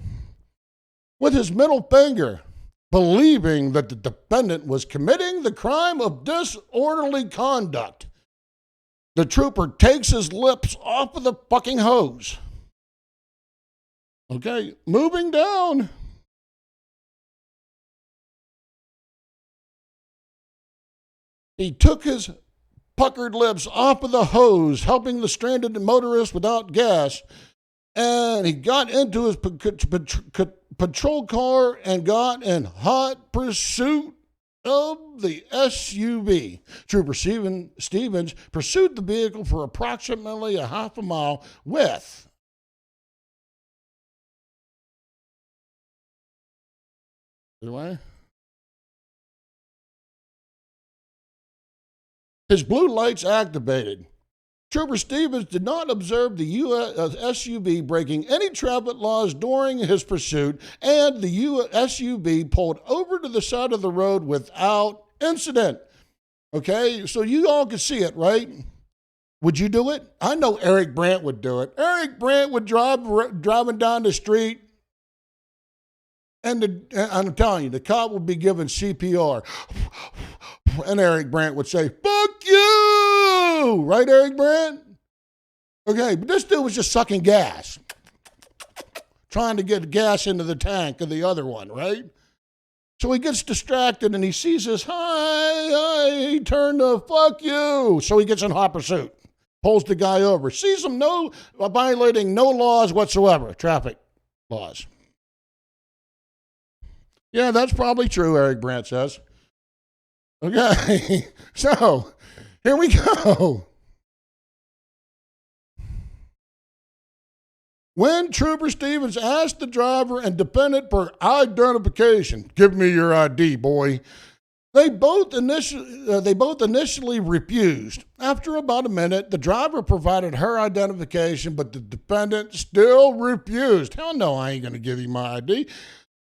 With his middle finger, believing that the defendant was committing the crime of disorderly conduct, the trooper takes his lips off of the fucking hose. Okay, moving down. He took his puckered lips off of the hose, helping the stranded motorist without gas, and he got into his patrol car and got in hot pursuit of the SUV. Trooper Stevens pursued the vehicle for approximately a half a mile with his blue lights activated. Trooper Stevens did not observe the SUV breaking any traffic laws during his pursuit, and the SUV pulled over to the side of the road without incident. Okay, so you all can see it, right? Would you do it? I know Eric Brandt would do it. Eric Brandt would driving down the street, and I'm telling you, the cop would be giving CPR. And Eric Brandt would say, "Fuck you!" Right, Eric Brandt? Okay, but this dude was just sucking gas, trying to get gas into the tank of the other one, right? So he gets distracted and he sees this, he turned to "fuck you." So he gets in hot pursuit, pulls the guy over, sees him violating no laws whatsoever, traffic laws. Yeah, that's probably true, Eric Brandt says. Okay, so here we go. When Trooper Stevens asked the driver and defendant for identification, "Give me your ID, boy," they both initially refused. After about a minute, the driver provided her identification, but the defendant still refused. "Hell no, I ain't going to give you my ID.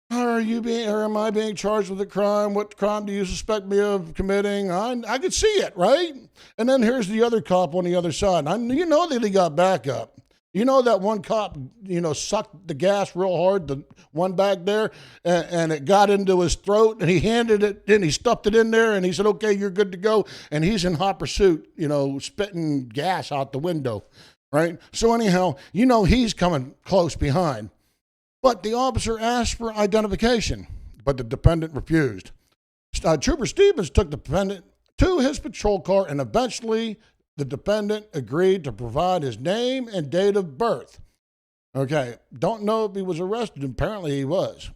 Or am I being charged with a crime? What crime do you suspect me of committing?" I could see it, right? And then here's the other cop on the other side. You know that he got backup. You know that one cop, sucked the gas real hard, the one back there, and it got into his throat, and he handed it, and he stuffed it in there, and he said, okay, you're good to go. And he's in hot pursuit, spitting gas out the window, right? So anyhow, he's coming close behind. But the officer asked for identification, but the defendant refused. Trooper Stevens took the defendant to his patrol car, and eventually the defendant agreed to provide his name and date of birth. Okay, don't know if he was arrested. Apparently he was,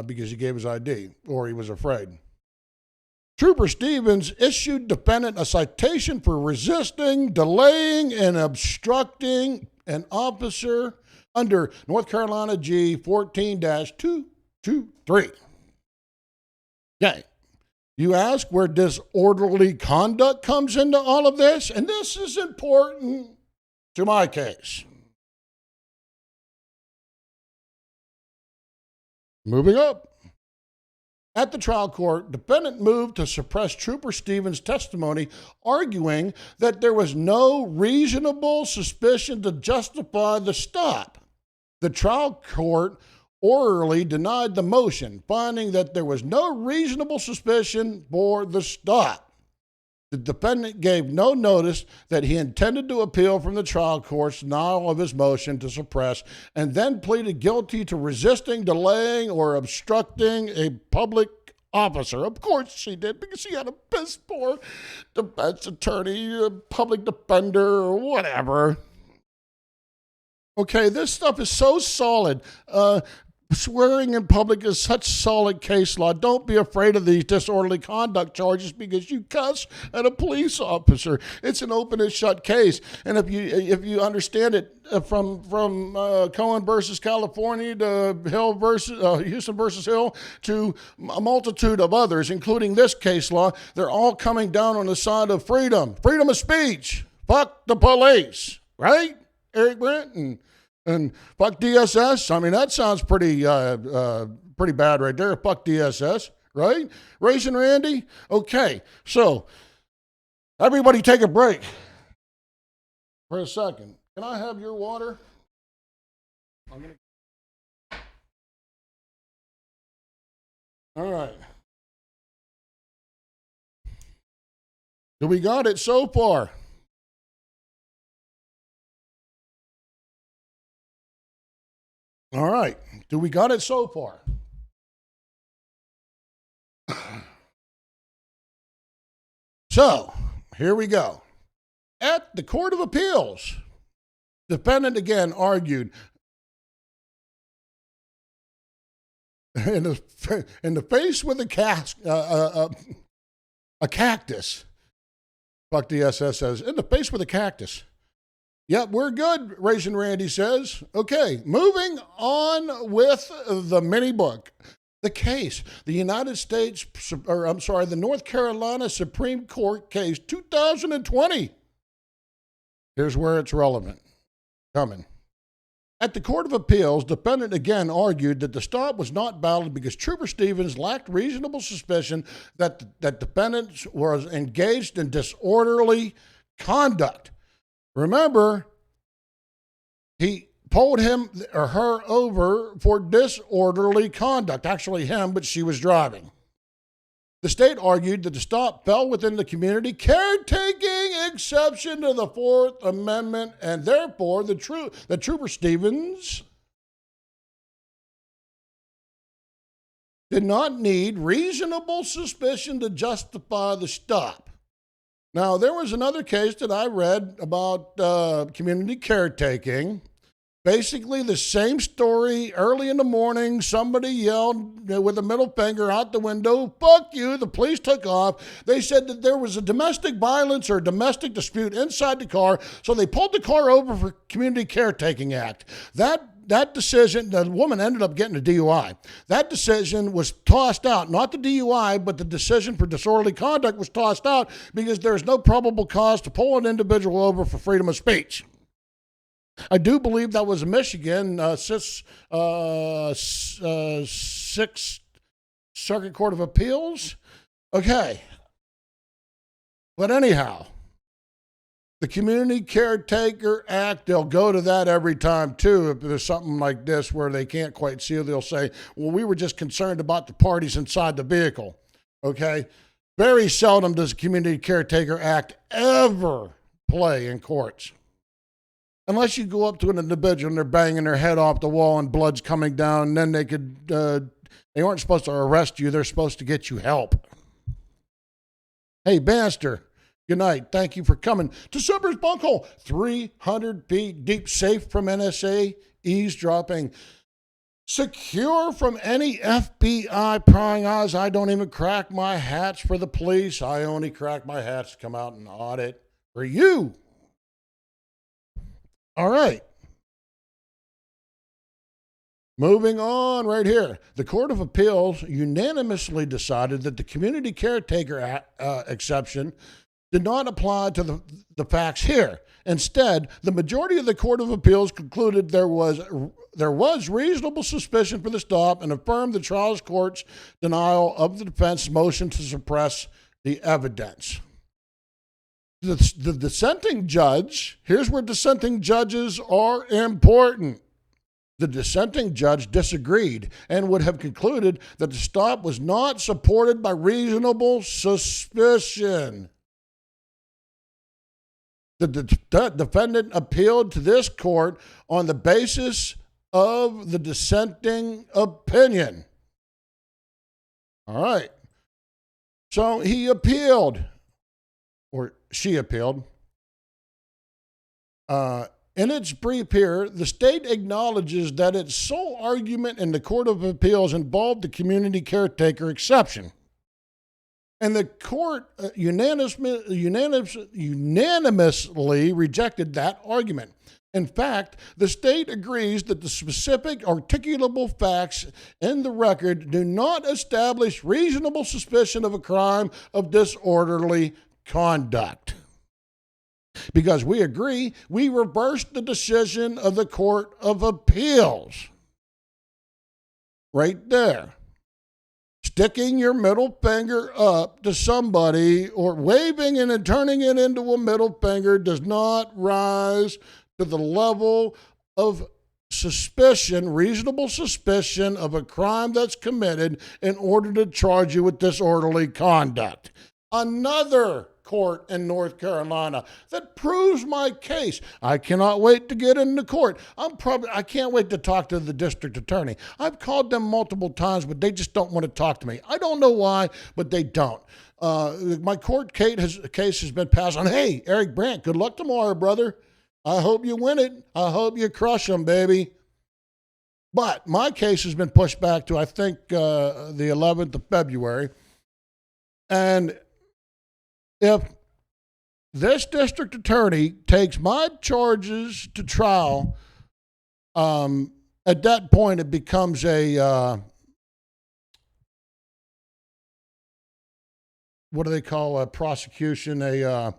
because he gave his ID, or he was afraid. Trooper Stevens issued defendant a citation for resisting, delaying, and obstructing an officer under North Carolina G 14-223. Okay. You ask where disorderly conduct comes into all of this, and this is important to my case. Moving up. At the trial court, defendant moved to suppress Trooper Stevens' testimony, arguing that there was no reasonable suspicion to justify the stop. The trial court orally denied the motion, finding that there was no reasonable suspicion for the stop. The defendant gave no notice that he intended to appeal from the trial court's denial of his motion to suppress, and then pleaded guilty to resisting, delaying, or obstructing a public officer. Of course he did, because he had a piss poor defense attorney, a public defender, or whatever. Okay, this stuff is so solid. Swearing in public is such solid case law. Don't be afraid of these disorderly conduct charges because you cuss at a police officer. It's an open and shut case. And if you understand it from Cohen versus California to Houston versus Hill to a multitude of others, including this case law, they're all coming down on the side of freedom of speech. Fuck the police, right? Eric Brent and fuck DSS. I mean, that sounds pretty bad right there. Fuck DSS, right? Racing Randy? Okay, so everybody take a break for a second. Can I have your water? All right. Do we got it so far? All right. Do we got it so far? So, here we go. At the Court of Appeals, defendant again argued in the face with a cactus. Fuck DSS says, in the face with a cactus. Yep, we're good, Racing Randy says. Okay, moving on with the mini book. The case, the North Carolina Supreme Court case 2020. Here's where it's relevant. Coming. At the Court of Appeals, defendant again argued that the stop was not valid because Trooper Stevens lacked reasonable suspicion that defendant was engaged in disorderly conduct. Remember, he pulled him or her over for disorderly conduct. Actually him, but she was driving. The state argued that the stop fell within the community caretaking exception to the Fourth Amendment, and therefore the Trooper Stevens did not need reasonable suspicion to justify the stop. Now, there was another case that I read about community caretaking. Basically, the same story. Early in the morning, somebody yelled with a middle finger out the window, fuck you. The police took off. They said that there was a domestic violence or domestic dispute inside the car, so they pulled the car over for Community Caretaking Act. That decision, the woman ended up getting a DUI. That decision was tossed out. Not the DUI, but the decision for disorderly conduct was tossed out because there's no probable cause to pull an individual over for freedom of speech. I do believe that was a Michigan Sixth Circuit Court of Appeals. Okay. But anyhow, The Community Caretaker Act, they'll go to that every time too. If there's something like this where they can't quite see it, they'll say, well, we were just concerned about the parties inside the vehicle. Okay? Very seldom does the Community Caretaker Act ever play in courts. Unless you go up to an individual and they're banging their head off the wall and blood's coming down, and then they aren't supposed to arrest you, they're supposed to get you help. Hey, Bannister. Good night. Thank you for coming to Semper's Bunkhole. 300 feet deep, safe from NSA eavesdropping, secure from any FBI prying eyes. I don't even crack my hats for the police. I only crack my hats to come out and audit for you. All right. Moving on right here. The Court of Appeals unanimously decided that the Community Caretaker exception did not apply to the facts here. Instead, the majority of the Court of Appeals concluded there was reasonable suspicion for the stop and affirmed the trial court's denial of the defense motion to suppress the evidence. The dissenting judge, here's where dissenting judges are important. The dissenting judge disagreed and would have concluded that the stop was not supported by reasonable suspicion. The defendant appealed to this court on the basis of the dissenting opinion. All right. So he appealed, or she appealed. In its brief here, the state acknowledges that its sole argument in the Court of Appeals involved the community caretaker exception. And the court unanimously rejected that argument. In fact, the state agrees that the specific articulable facts in the record do not establish reasonable suspicion of a crime of disorderly conduct. Because we agree, we reversed the decision of the Court of Appeals. Right there. Sticking your middle finger up to somebody or waving and then turning it into a middle finger does not rise to the level of suspicion, reasonable suspicion of a crime that's committed in order to charge you with disorderly conduct. Another court in North Carolina that proves my case. I cannot wait to get into court. I can't wait to talk to the district attorney. I've called them multiple times, but they just don't want to talk to me. I don't know why, but they don't. My court case has been passed on. Hey, Eric Brandt, good luck tomorrow, brother. I hope you win it. I hope you crush them, baby. But my case has been pushed back to, I think, the 11th of February. And if this district attorney takes my charges to trial, at that point it becomes a, what do they call a prosecution? I'll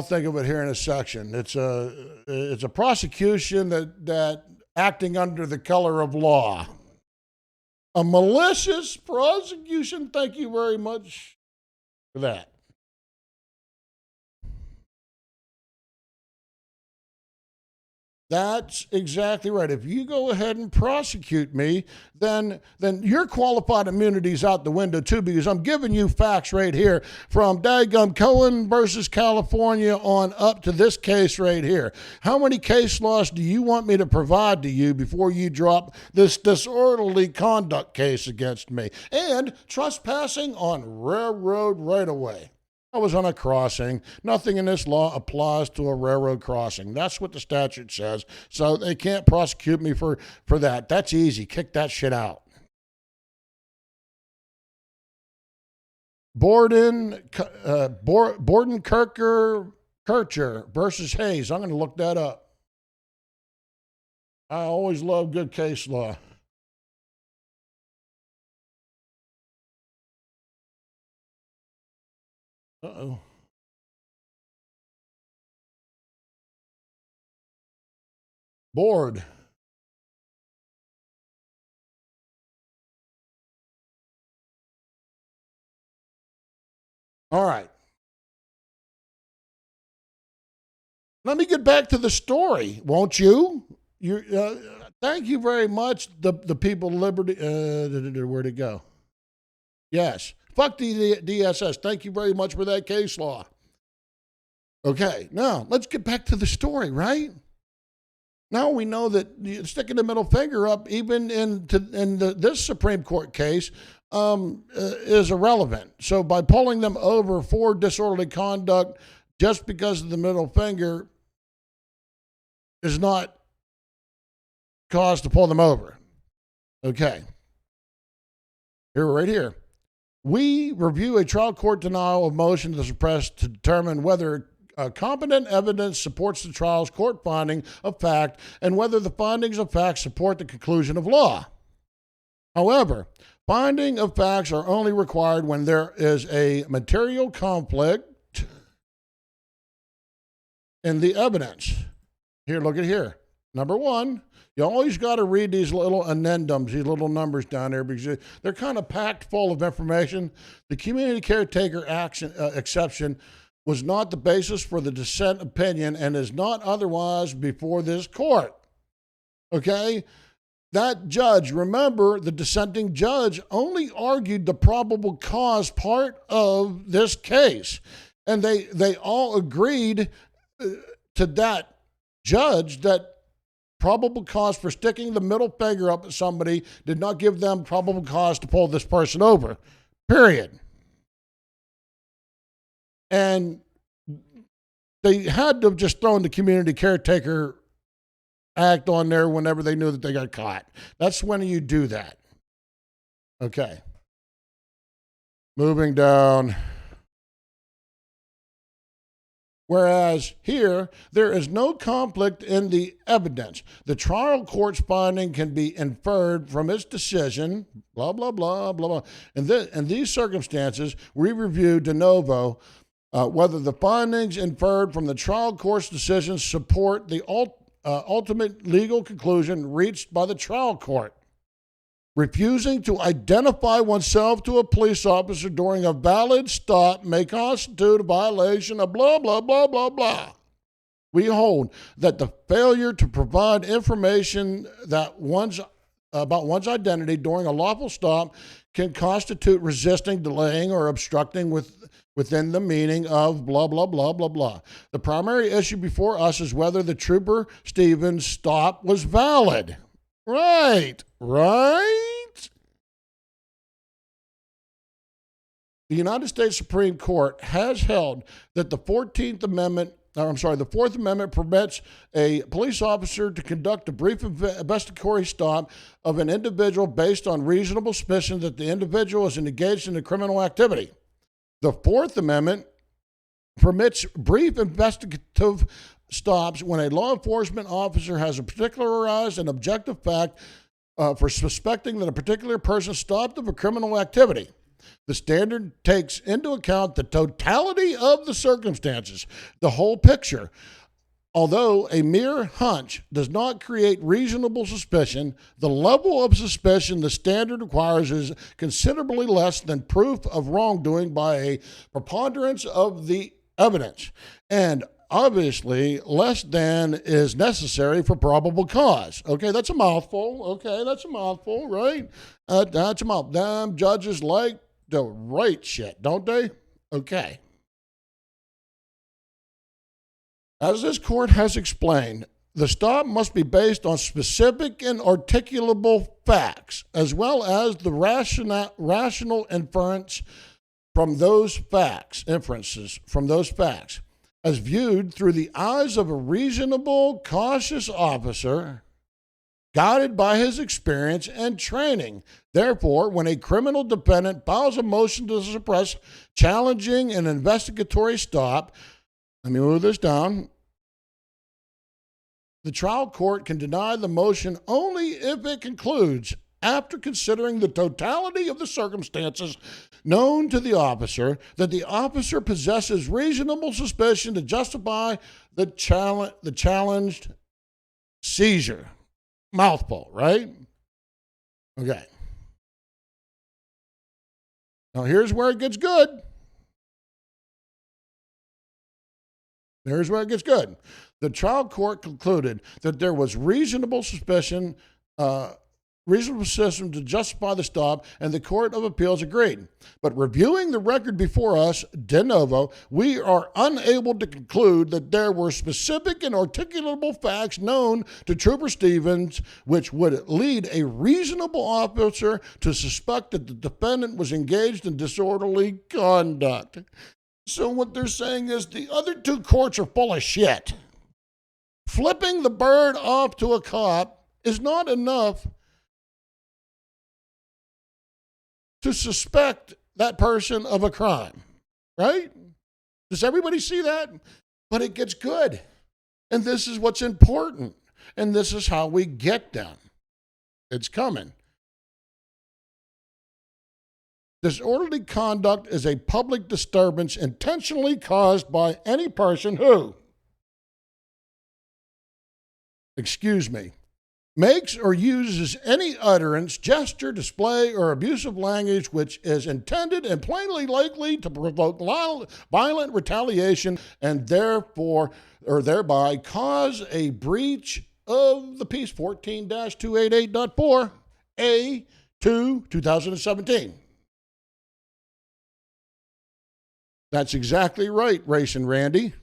think of it here in a section. It's a prosecution that acting under the color of law. A malicious prosecution. Thank you very much for that. That's exactly right. If you go ahead and prosecute me, then your qualified immunity's out the window too, because I'm giving you facts right here from daggum Cohen versus California on up to this case right here. How many case laws do you want me to provide to you before you drop this disorderly conduct case against me? And trespassing on railroad right-of-way. I was on a crossing. Nothing in this law applies to a railroad crossing. That's what the statute says. So they can't prosecute me for that. That's easy. Kick that shit out. Kircher versus Hayes. I'm going to look that up. I always love good case law. Uh-oh. Board. All right. Let me get back to the story, won't you? Thank you very much, the people of Liberty. Where'd it go? Yes. Fuck the DSS. Thank you very much for that case law. Okay, now let's get back to the story, right? Now we know that sticking the middle finger up, even in this Supreme Court case, is irrelevant. So by pulling them over for disorderly conduct just because of the middle finger is not cause to pull them over. Okay. Right here. We review a trial court denial of motion to suppress to determine whether competent evidence supports the trial's court finding of fact and whether the findings of fact support the conclusion of law. However, finding of facts are only required when there is a material conflict in the evidence. Here, look at here. Number one, you always got to read these little addendums, these little numbers down there, because they're kind of packed full of information. The community caretaker exception was not the basis for the dissent opinion and is not otherwise before this court. Okay? That judge, remember, the dissenting judge only argued the probable cause part of this case. And they all agreed to that judge that probable cause for sticking the middle finger up at somebody did not give them probable cause to pull this person over, period. And they had to have just thrown the community caretaker act on there whenever they knew that they got caught. That's when you do that. Okay. Moving down. Whereas here, there is no conflict in the evidence. The trial court's finding can be inferred from its decision, blah, blah, blah, blah, blah. In these circumstances, we review de novo whether the findings inferred from the trial court's decision support the ultimate legal conclusion reached by the trial court. Refusing to identify oneself to a police officer during a valid stop may constitute a violation of blah, blah, blah, blah, blah. We hold that the failure to provide information about one's identity during a lawful stop can constitute resisting, delaying, or obstructing within the meaning of blah, blah, blah, blah, blah. The primary issue before us is whether the Trooper Stevens stop was valid. Right. The United States Supreme Court has held that the 14th Amendment, the Fourth Amendment permits a police officer to conduct a brief investigatory stop of an individual based on reasonable suspicion that the individual is engaged in a criminal activity. The Fourth Amendment permits brief investigative stops when a law enforcement officer has a particularized and objective fact for suspecting that a particular person stopped of a criminal activity. The standard takes into account the totality of the circumstances, the whole picture. Although a mere hunch does not create reasonable suspicion, the level of suspicion the standard requires is considerably less than proof of wrongdoing by a preponderance of the evidence, and obviously less than is necessary for probable cause. Okay, that's a mouthful. Right? That's a mouthful. Damn judges like the right shit, don't they? Okay. As this court has explained, the stop must be based on specific and articulable facts, as well as the rational inferences from those facts, as viewed through the eyes of a reasonable, cautious officer, guided by his experience and training. Therefore, when a criminal defendant files a motion to suppress challenging an investigatory stop, let me move this down. The trial court can deny the motion only if it concludes, after considering the totality of the circumstances known to the officer, that the officer possesses reasonable suspicion to justify the challenged seizure. Mouthful, right? Okay. Now here's where it gets good. Here's where it gets good. The trial court concluded that there was reasonable suspicion to justify the stop, and the Court of Appeals agreed. But reviewing the record before us, de novo, we are unable to conclude that there were specific and articulable facts known to Trooper Stevens which would lead a reasonable officer to suspect that the defendant was engaged in disorderly conduct. So what they're saying is the other two courts are full of shit. Flipping the bird off to a cop is not enough to suspect that person of a crime, right? Does everybody see that? But it gets good. And this is what's important. And this is how we get them. It's coming. Disorderly conduct is a public disturbance intentionally caused by any person who, makes or uses any utterance, gesture, display, or abusive language which is intended and plainly likely to provoke violent retaliation and thereby cause a breach of the peace 14-288.4 A2 2017. That's exactly right, Racing Randy.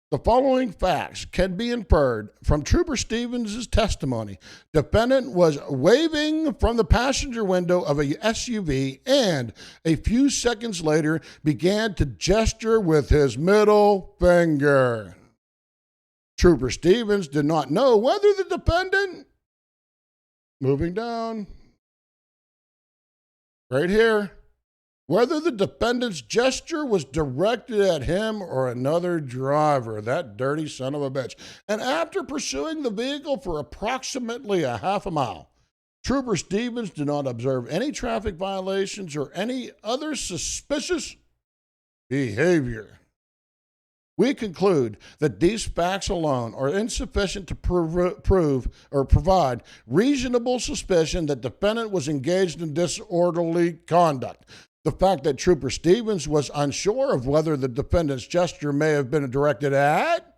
The following facts can be inferred from Trooper Stevens' testimony. Defendant was waving from the passenger window of a SUV and a few seconds later began to gesture with his middle finger. Trooper Stevens did not know whether the defendant, moving down, right here, whether the defendant's gesture was directed at him or another driver, that dirty son of a bitch. And after pursuing the vehicle for approximately a half a mile, Trooper Stevens did not observe any traffic violations or any other suspicious behavior. We conclude that these facts alone are insufficient to prove or provide reasonable suspicion that the defendant was engaged in disorderly conduct. The fact that Trooper Stevens was unsure of whether the defendant's gesture may have been directed at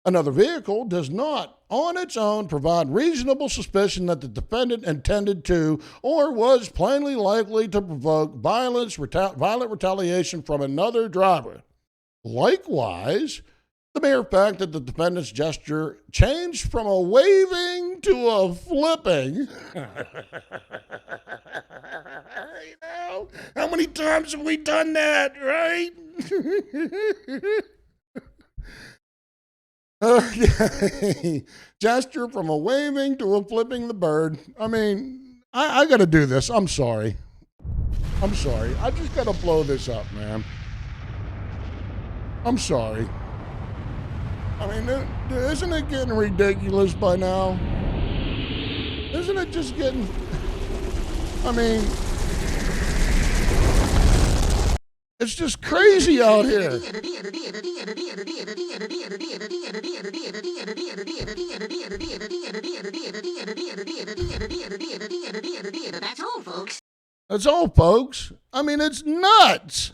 another vehicle does not, on its own, provide reasonable suspicion that the defendant intended to or was plainly likely to provoke violent retaliation from another driver. Likewise, the mere fact that the defendant's gesture changed from a waving to a flipping. You know, how many times have we done that, right? Okay. Gesture from a waving to a flipping the bird. I mean, I got to do this. I'm sorry. I just got to blow this up, man. I'm sorry. I mean, isn't it getting ridiculous by now? Isn't it just getting... I mean... It's just crazy out here. That's all, folks. That's all, folks. I mean, it's nuts.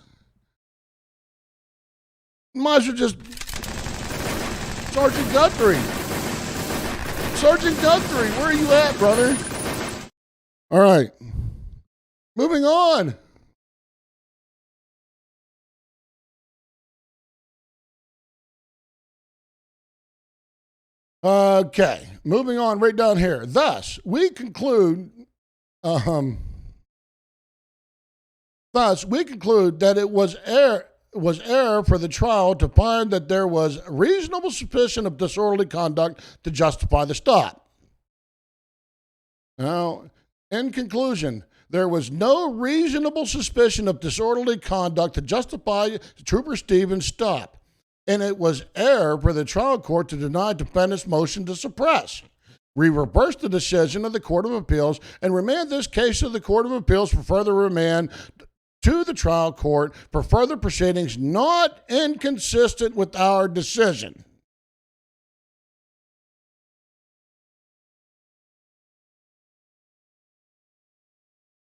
Might as well just... Sergeant Guthrie, where are you at, brother? All right. Moving on. Okay, moving on right down here. Thus, we conclude that it was error for the trial to find that there was reasonable suspicion of disorderly conduct to justify the stop. Now, in conclusion, there was no reasonable suspicion of disorderly conduct to justify Trooper Stevens' stop, and it was error for the trial court to deny defendant's motion to suppress. We reversed the decision of the Court of Appeals and remand this case to the Court of Appeals for further remand to the trial court for further proceedings not inconsistent with our decision.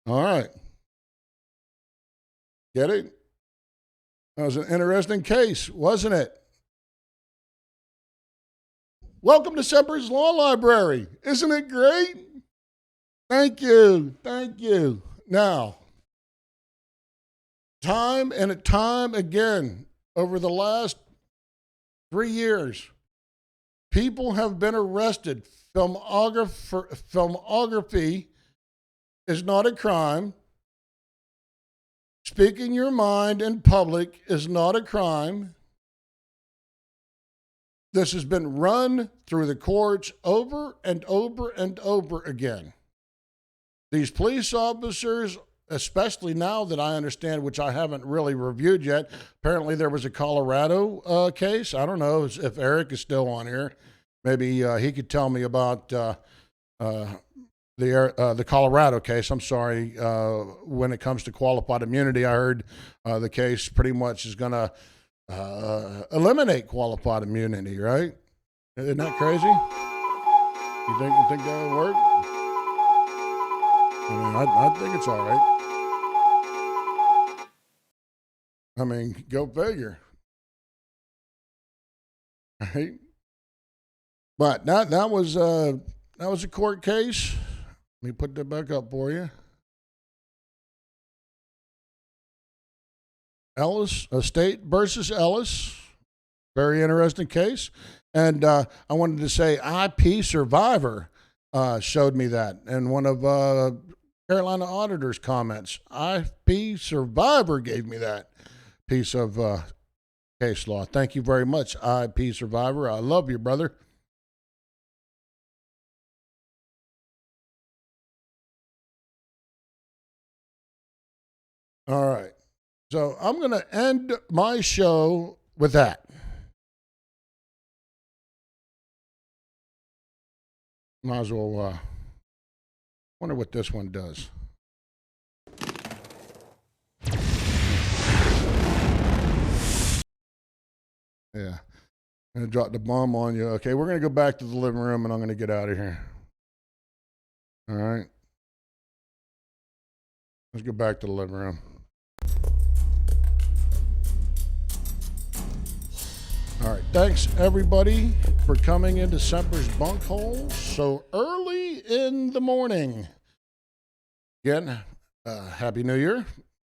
All right. Get it? That was an interesting case, wasn't it? Welcome to Semper's Law Library. Isn't it great? Thank you. Thank you. Now, time and time again over the last 3 years, people have been arrested. Filmography is not a crime. Speaking your mind in public is not a crime. This has been run through the courts over and over and over again. These police officers, especially now that I understand, which I haven't really reviewed yet, apparently there was a Colorado case. I don't know if Eric is still on here. Maybe he could tell me about the Colorado case. I'm sorry. When it comes to qualified immunity, I heard the case pretty much is going to eliminate qualified immunity, right? Isn't that crazy? You think that would work? I mean, I think it's all right. I mean, go figure. Right? But that was a court case. Let me put that back up for you. Ellis, State versus Ellis. Very interesting case. And I wanted to say IP Survivor showed me that in one of Carolina Auditor's comments. IP Survivor gave me that piece of case law. Thank you very much, IP Survivor. I love you, brother. All right. So I'm going to end my show with that. Might as well wonder what this one does. Yeah. I'm going to drop the bomb on you. Okay, we're going to go back to the living room and I'm going to get out of here. All right. Let's go back to the living room. All right. Thanks, everybody, for coming into Semper's Bunkhole so early in the morning. Again, Happy New Year.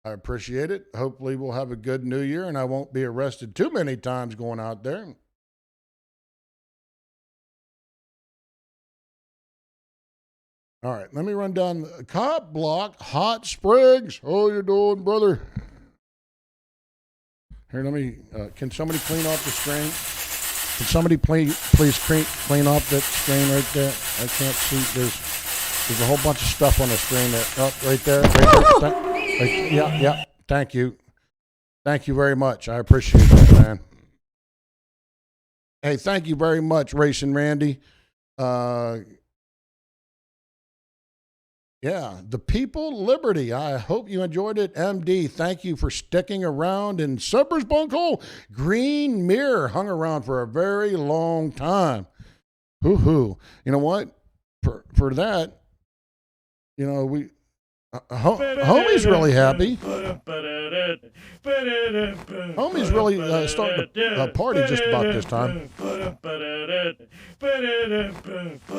I appreciate it. Hopefully, we'll have a good New Year and I won't be arrested too many times going out there. All right. Let me run down the Cop Block, Hot Springs. How you doing, brother? Here, let me, can somebody clean off the screen? Can somebody please clean off that screen right there? I can't see. There's a whole bunch of stuff on the screen there. Oh, right there. Yeah. Thank you. Thank you very much. I appreciate that, man. Hey, thank you very much, Racing Randy. Yeah, the People Liberty. I hope you enjoyed it. MD, thank you for sticking around. And Semper's Bunkhole, Green Mirror hung around for a very long time. Hoo-hoo. You know what? For that, you know, we homie's really happy. Homie's really starting to party just about this time.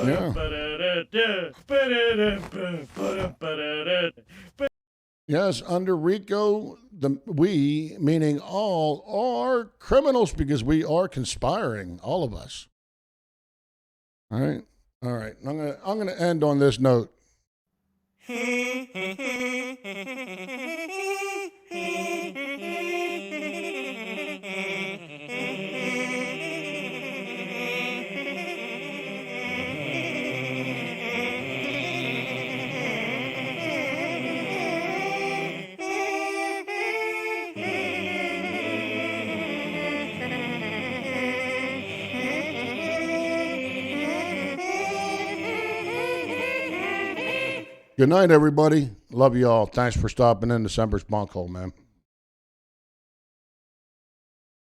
Yeah. Yes, under RICO, we, meaning all, are criminals because we are conspiring, all of us. All right. I'm gonna end on this note. Good night, everybody. Love you all. Thanks for stopping in December's Bunkhole, man.